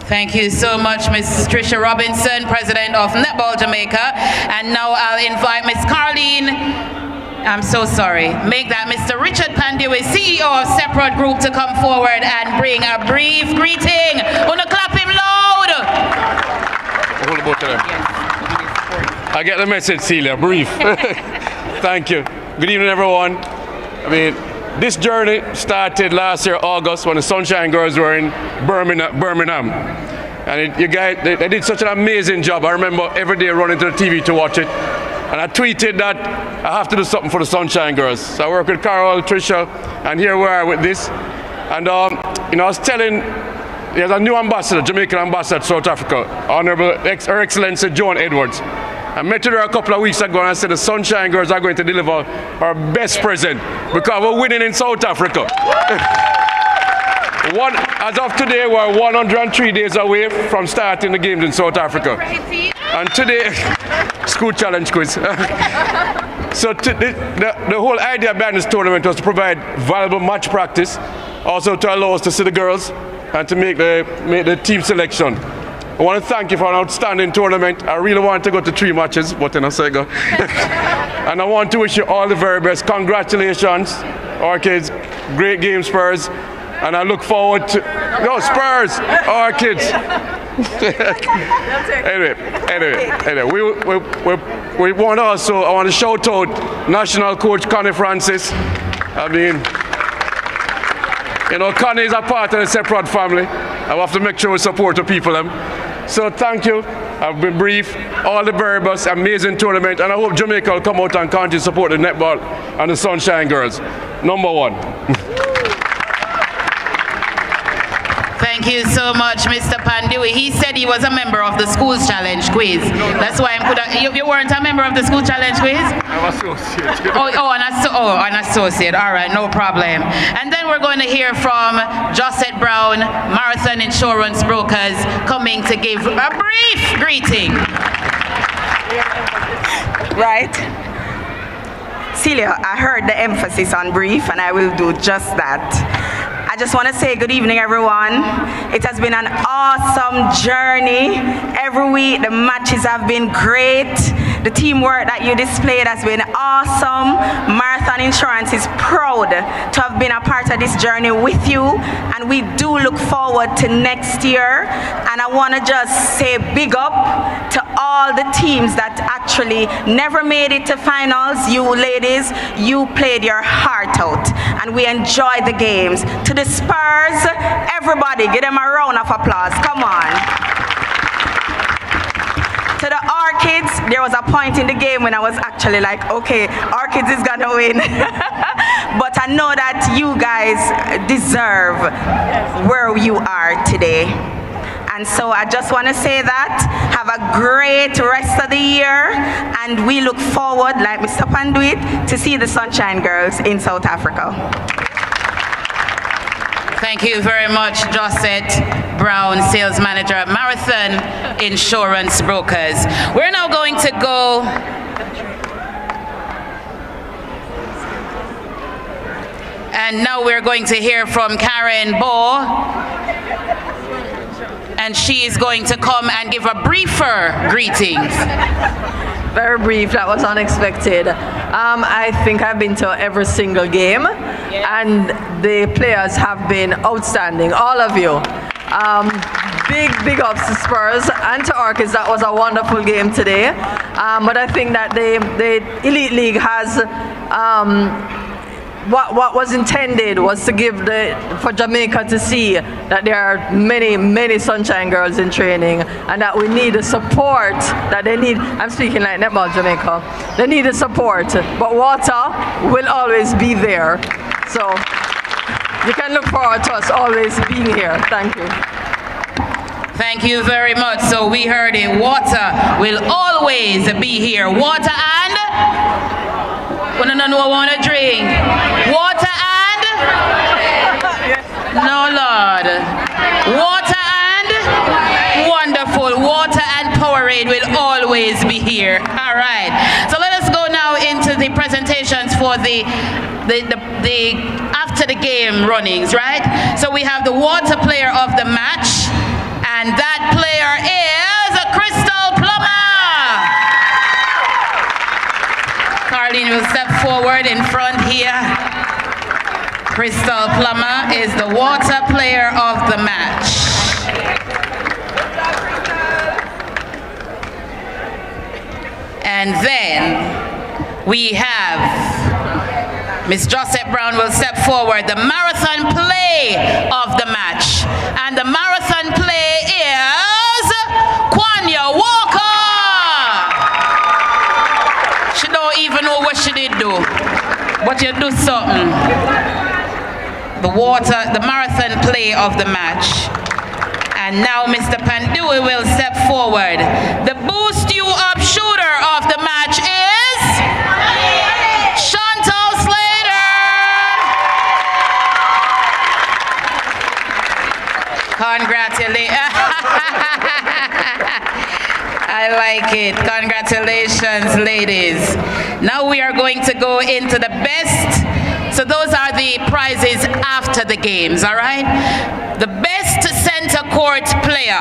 Thank you so much, Ms. Trisha Robinson, President of Netball Jamaica. And now I'll invite Ms. Carleen, I'm so sorry, make that Mr. Richard Pandewi, CEO of Separate Group, to come forward and bring a brief greeting. Wanna clap him loud? Hold both of them. I get the message, Celia, brief. Thank you. Good evening, everyone. I mean, this journey started last year, August, when the Sunshine Girls were in Birmingham. And you guys, they did such an amazing job. I remember every day running to the TV to watch it. And I tweeted that I have to do something for the Sunshine Girls. So I work with Carol, Trisha, and here we are with this. And I was telling, there's a new ambassador, Jamaican ambassador to South Africa, Honorable Her Excellency Joan Edwards. I met her a couple of weeks ago and I said the Sunshine Girls are going to deliver our best present because we're winning in South Africa. As of today, we're 103 days away from starting the games in South Africa. And today, school challenge quiz. So the whole idea behind this tournament was to provide valuable match practice, also to allow us to see the girls and to make the team selection. I want to thank you for an outstanding tournament. I really want to go to 3 matches, but in a second. And I want to wish you all the very best. Congratulations, Orchids. Great game, Spurs. And I look forward to... No, Spurs! Orchids! Anyway, we want also, I want to shout out National Coach Connie Francis. I mean, you know, Connie is a part of the separate family. I have to make sure we support the people. So thank you. I've been brief. All the very best, amazing tournament, and I hope Jamaica will come out and continue to support the netball and the Sunshine Girls. Number 1. Thank you so much, Mr. Pandui. He said he was a member of the Schools Challenge quiz. That's why you weren't a member of the Schools Challenge quiz? I'm associate. An associate. All right, no problem. And then we're going to hear from Josette Brown, Marathon Insurance Brokers, coming to give a brief greeting. Right. Celia, I heard the emphasis on brief, and I will do just that. I just want to say good evening, everyone. It has been an awesome journey. Every week, the matches have been great. The teamwork that you displayed has been awesome. Marathon Insurance is proud to have been a part of this journey with you, and we do look forward to next year. And I want to just say big up to all the teams that actually never made it to finals. You ladies, you played your heart out, and we enjoyed the games. To the Spurs, everybody, give them a round of applause. Come on. To the Orchids, there was a point in the game when I was actually like, okay, Orchids is gonna win. But I know that you guys deserve where you are today. And so I just want to say that, have a great rest of the year, and we look forward, like Mr. Panduit, to see the Sunshine Girls in South Africa. Thank you very much, Josette Brown, Sales Manager at Marathon Insurance Brokers. We're now going to go and now we're going to hear from Karen Bo, and she is going to come and give a briefer greetings. Very brief, that was unexpected. I think I've been to every single game, and the players have been outstanding, all of you. Big ups to Spurs and to Orchids. That was a wonderful game today. But I think that the Elite League has what was intended was to give for Jamaica to see that there are many Sunshine Girls in training, and that we need the support that they need. I'm speaking like Netball Jamaica. They need the support, but water will always be there. So you can look forward to us always being here. Thank you. Thank you very much. So we heard it. Water will always be here. Water and? Wanna know I wanna drink? Water and? No, Lord. Water and? Wonderful. Water and Powerade will always be here. All right. So let us go now into the presentations for the after the game runnings, right? So we have the water player of the match, and that player is Crystal Plummer. Carlene will step forward in front here. Crystal Plummer is the water player of the match. And then we have Miss Josette Brown will step forward, the marathon play of the match. And the marathon play is Kwanya Walker. She don't even know what she did do, but you do something. The marathon play of the match. And now Mr. Pandui will step forward. The boost you up shooter of the match is Chantal Slater. Congratulations. I like it. Congratulations, ladies. Now we are going to go into the best So those are the prizes after the games, all right? The best center court player,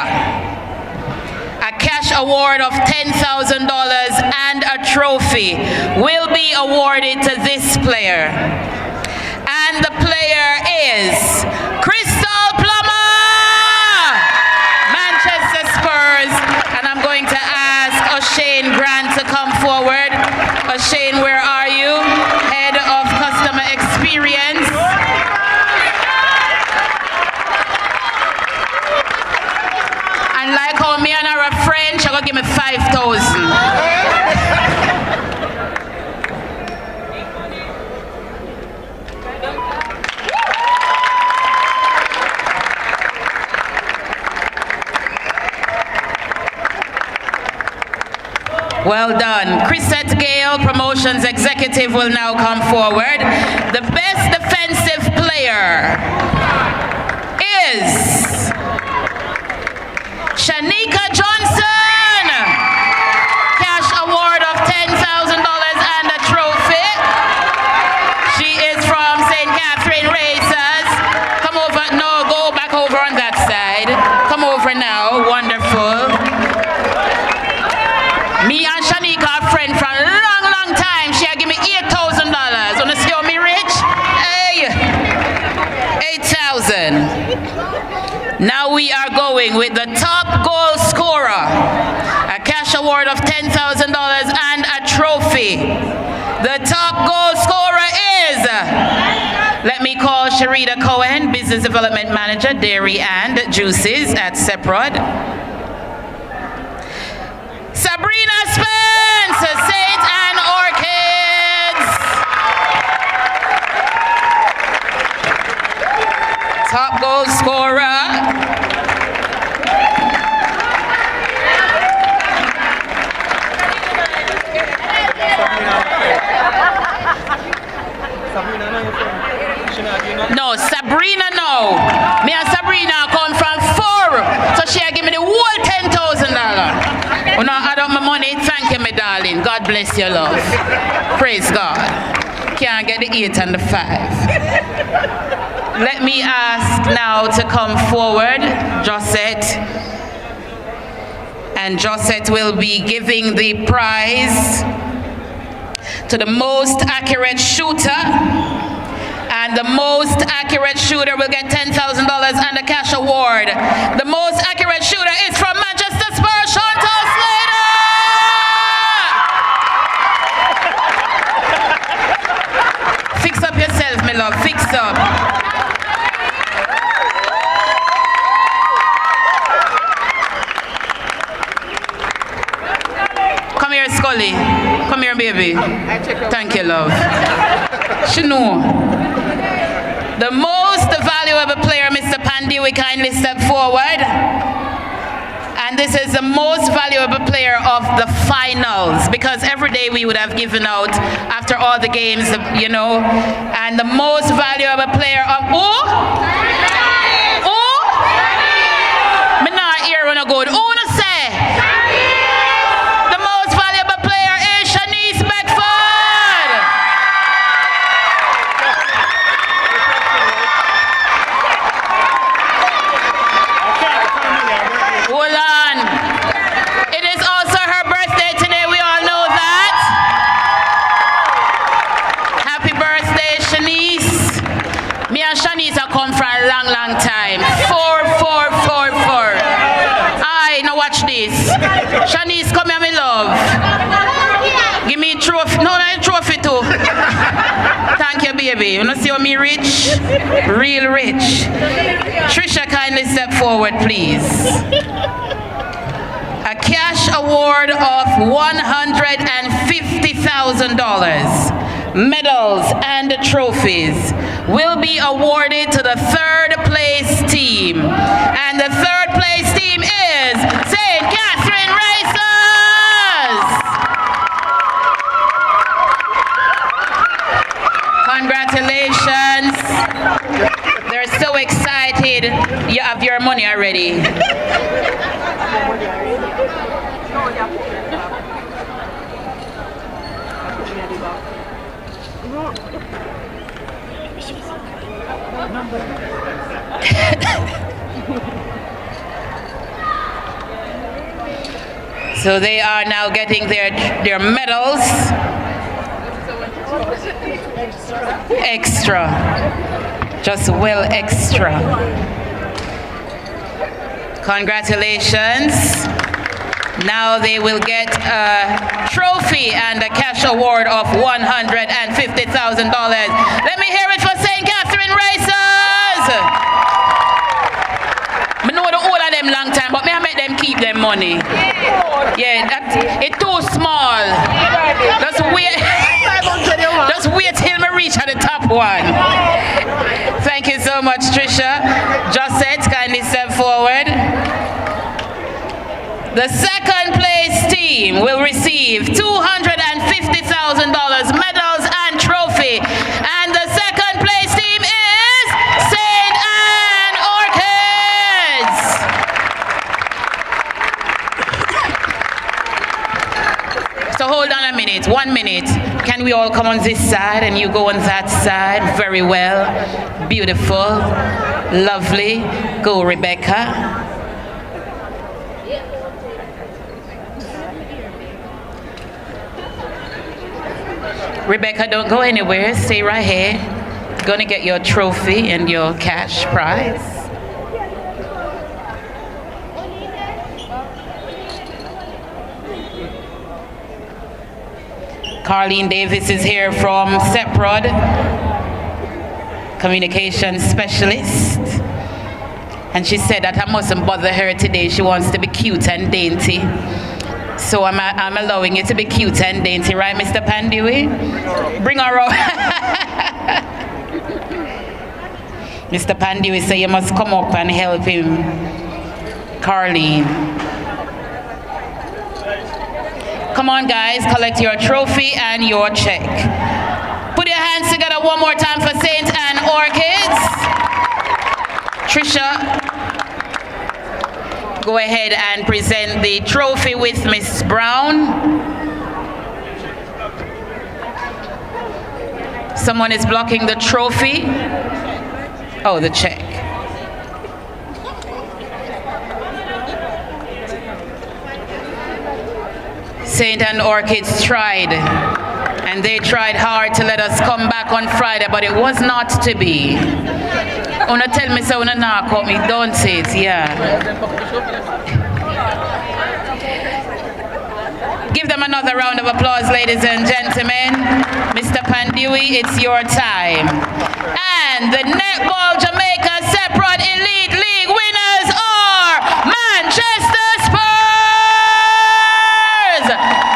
a cash award of $10,000 and a trophy will be awarded to this player. And the player is Crystal Plummer, Manchester Spurs. And I'm going to ask O'Shane Grant to come forward. O'Shane, where are you? Head of Customer Experience. And like how me and her are friends, she's going to give me 5,000. Well done. Chrisette Gale, Promotions Executive, will now come forward. The best defensive player is Shanika Johnson. Cash award of $10,000 and a trophy. She is from St. Catherine Racers. Come over. No, go back over on that side. Come over now. Wonderful. Me and Shanika are friends from a long, long time. She give me $8,000. Wanna see how me rich? Hey, 8,000. Now we are going with the top goal scorer. A cash award of $10,000 and a trophy. The top goal scorer is, let me call Sharita Cohen, Business Development Manager, Dairy and Juices at Seprod. Sabrina Spence, Saint and Orchids. Top goal scorer. No, Sabrina no. Me and Sabrina come from 4. So she give me the whole $10,000. When I add up my money, thank you, my darling. God bless your love. Praise God. Can't get the 8 and the 5. Let me ask now to come forward, Josette. And Josette will be giving the prize to the most accurate shooter. And the most accurate shooter will get $10,000 and a cash award. The most accurate shooter is from Manchester Spurs, Chantal Slater! Fix up yourself, my love, fix up. Come here, Scully. Come here, baby. Thank you, love. She know. The most valuable player, Mr. Pandy, we kindly step forward. And this is the most valuable player of the finals, because every day we would have given out after all the games, you know. And the most valuable player of who? Who? Me not hear when I go. Who no say? The most valuable player is Shanice Beckford. Hold on. It is also her birthday today. We all know that. Happy birthday, Shanice. Me and Shanice have come from a long, long time. 4, 4, 4, 4. Aye, now watch this. Shanice, come here, my love. Give me a trophy. No, not a trophy too. Thank you, baby. You know, see how me rich? Real rich. Trisha, kindly step forward, please. A cash award of $150,000, medals and trophies will be awarded to the third place team. And the third place team is St. Catherine Racers. Congratulations. They're so excited. You have your money already. So they are now getting their medals. Extra. Just well extra. Congratulations. Now they will get a trophy and a cash award of $150,000. Let me hear it for St. Catherine Racers. I know the whole of them long time, but I make them keep them money. Yeah, it's too small. Just wait till me reach at the top one. Thank you so much, Trisha. Josette, kindly step forward. The second place team will receive $250,000 medals and trophy. And the second place team is St. Anne Orchids. So hold on a minute, 1 minute. Can we all come on this side and you go on that side? Very well. Beautiful. Lovely. Go, Rebecca. Rebecca, don't go anywhere. Stay right here. You're gonna get your trophy and your cash prize. Carlene Davis is here from Seprod, communications specialist. And she said that I mustn't bother her today. She wants to be cute and dainty. So I'm allowing you to be cute and dainty, right, Mr. Pandui? Bring her up. Mr. Pandui said you must come up and help him. Carlene. Come on, guys, collect your trophy and your check. Put your hands together one more time for St. Anne Orchids. Trisha, go ahead and present the trophy with Miss Brown. Someone is blocking the trophy. Oh, the check. St. Anne Orchids tried, and they tried hard to let us come back on Friday, but it was not to be. Una tell me so, una knock out me, don't it? Yeah. Give them another round of applause, ladies and gentlemen. Mr. Pandui, it's your time. And the Netball Jamaica Seprod Elite League winners are Manchester Spurs!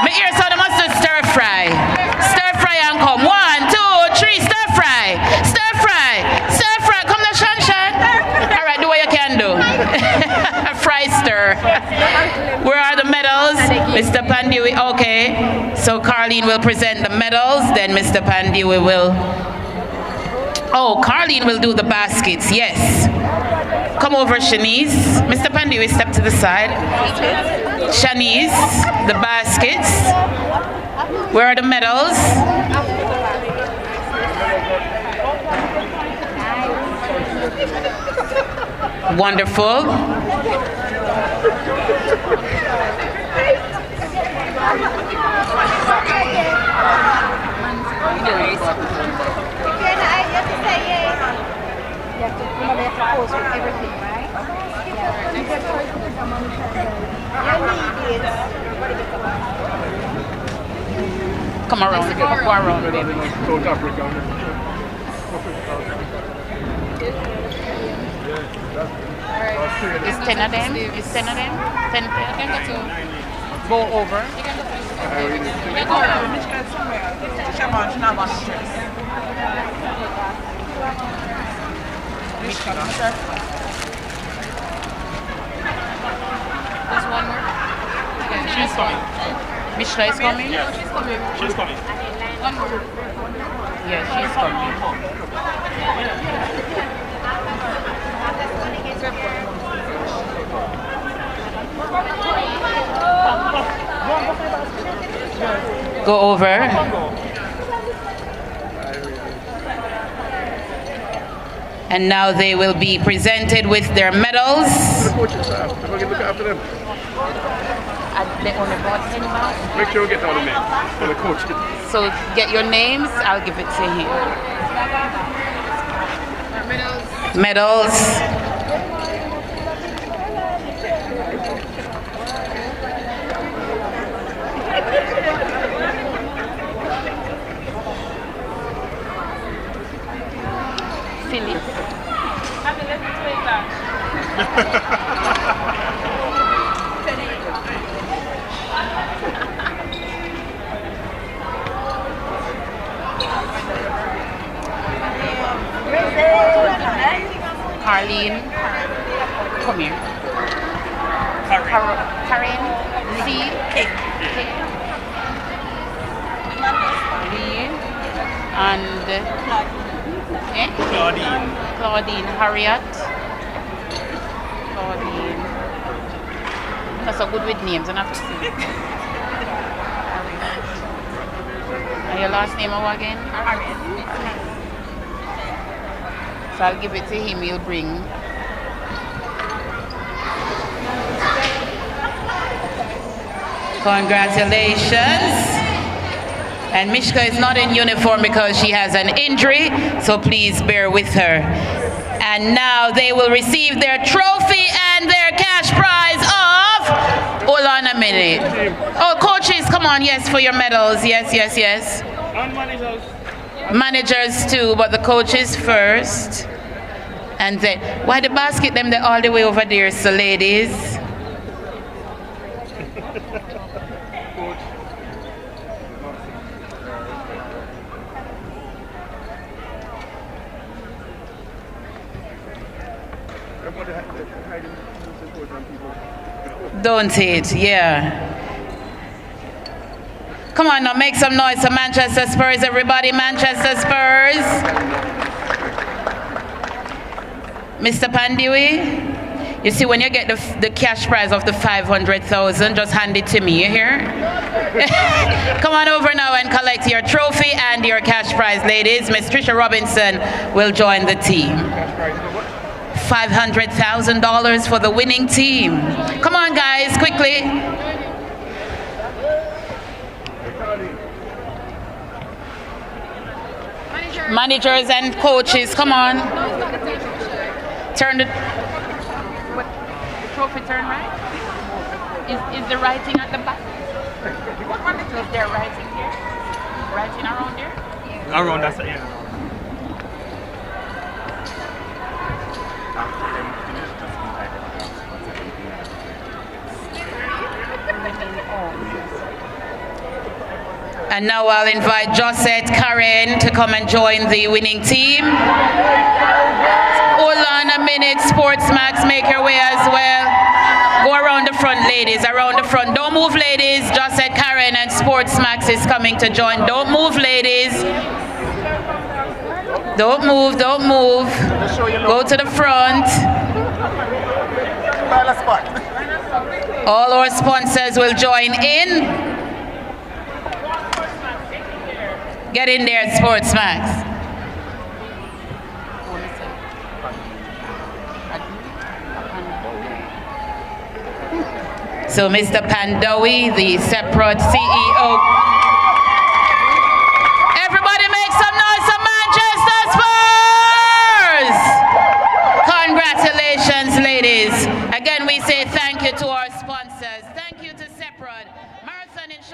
Me ear sound must do stir fry. Stir fry and come. 1, 2, 3, stir fry. Stir fry. Stir fry. Come the sunshine. All right, do what you can do. Fry stir. Where are the medals? Mr. Pandui, okay. So Carlene will present the medals, then Mr. Pandui will... Oh, Carlene will do the baskets, yes. Come over, Shanice. Mr. Pandui, step to the side. Shanice, the baskets. Where are the medals? Wonderful. Come around, go around, baby. South Africa. Is 10 of them? Is 10 of them? 10 of them? Go over. There's one more. She's coming. Mishra is coming? Yeah, she's coming. She's coming. One more. Yeah, she's coming. Go over. And now they will be presented with their medals. They only bought 10 bags. Make sure we get all the names for the coaches. So get your names, I'll give it to him. Medals. Philip. Carlene, come here. Karen, C. Carlene and Claudine, Harriet. Claudine. That's so good with names, I have to see. And your last name again? Harriet. So I'll give it to him, he'll bring. Congratulations. And Mishka is not in uniform because she has an injury, so please bear with her. And now they will receive their trophy and their cash prize of, hold on a minute. Oh, coaches, come on, yes, for your medals, yes. And managers. Managers too, but the coaches first. And then, why the basket them they're all the way over there, so ladies? Don't it? Yeah. Come on now, make some noise for Manchester Spurs, everybody. Manchester Spurs. Mr. Pandiwi, you see when you get the cash prize of the 500,000, just hand it to me, you hear? Come on over now and collect your trophy and your cash prize, ladies. Miss Trisha Robinson will join the team. $500,000 for the winning team. Come on guys, quickly. Managers and coaches, come on. Turn the Trophy turn right? Is the writing at the back? Is there writing here? Writing around here? Around that side, yeah. And now I'll invite Josette Karen to come and join the winning team. Hold on a minute, SportsMax, make your way as well. Go around the front, ladies, around the front. Don't move, ladies. Josette Karen and SportsMax is coming to join. Don't move, ladies. Don't move, don't move. Go to the front. All our sponsors will join in. Get in there, SportsMax. So Mr. Pandowi, the separate CEO. Everybody make some noise for Manchester Spurs! Congratulations, ladies. Again, we say thank you to our sponsors. Thank you to Separate.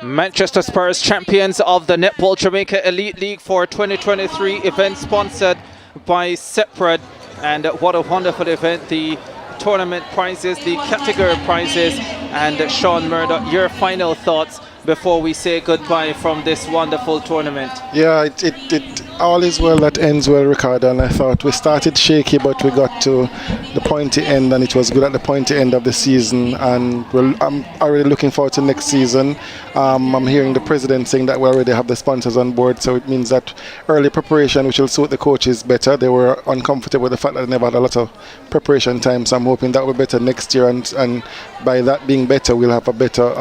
Manchester Spurs, champions of the Netball Jamaica Elite League for 2023, event sponsored by Separate. And what a wonderful event. The tournament prizes, the category prizes, and Sean Murdoch, your final thoughts before we say goodbye from this wonderful tournament. Yeah, it all is well that ends well, Ricardo, and I thought we started shaky, but we got to the pointy end, and it was good at the pointy end of the season, and I'm already looking forward to next season. I'm hearing the president saying that we already have the sponsors on board, so it means that early preparation, which will suit the coaches better. They were uncomfortable with the fact that they never had a lot of preparation time, so I'm hoping that will be better next year, and by that being better, we'll have a better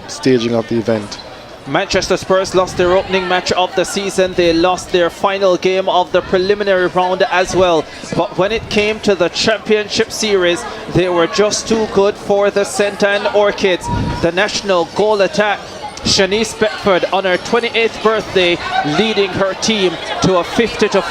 staging of the event. Manchester Spurs lost their opening match of the season. They lost their final game of the preliminary round as well. But when it came to the championship series, they were just too good for the St. Ann Orchids. The national goal attack, Shanice Beckford on her 28th birthday, leading her team to a 50-48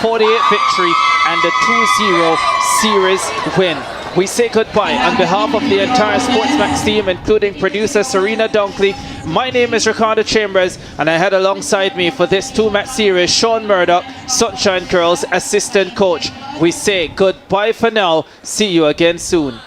victory and a 2-0 series win. We say goodbye on behalf of the entire SportsMax team, including producer Serena Dunkley. My name is Ricardo Chambers, and I had alongside me for this 2-match series Sean Murdoch, Sunshine Girls assistant coach. We say goodbye for now. See you again soon.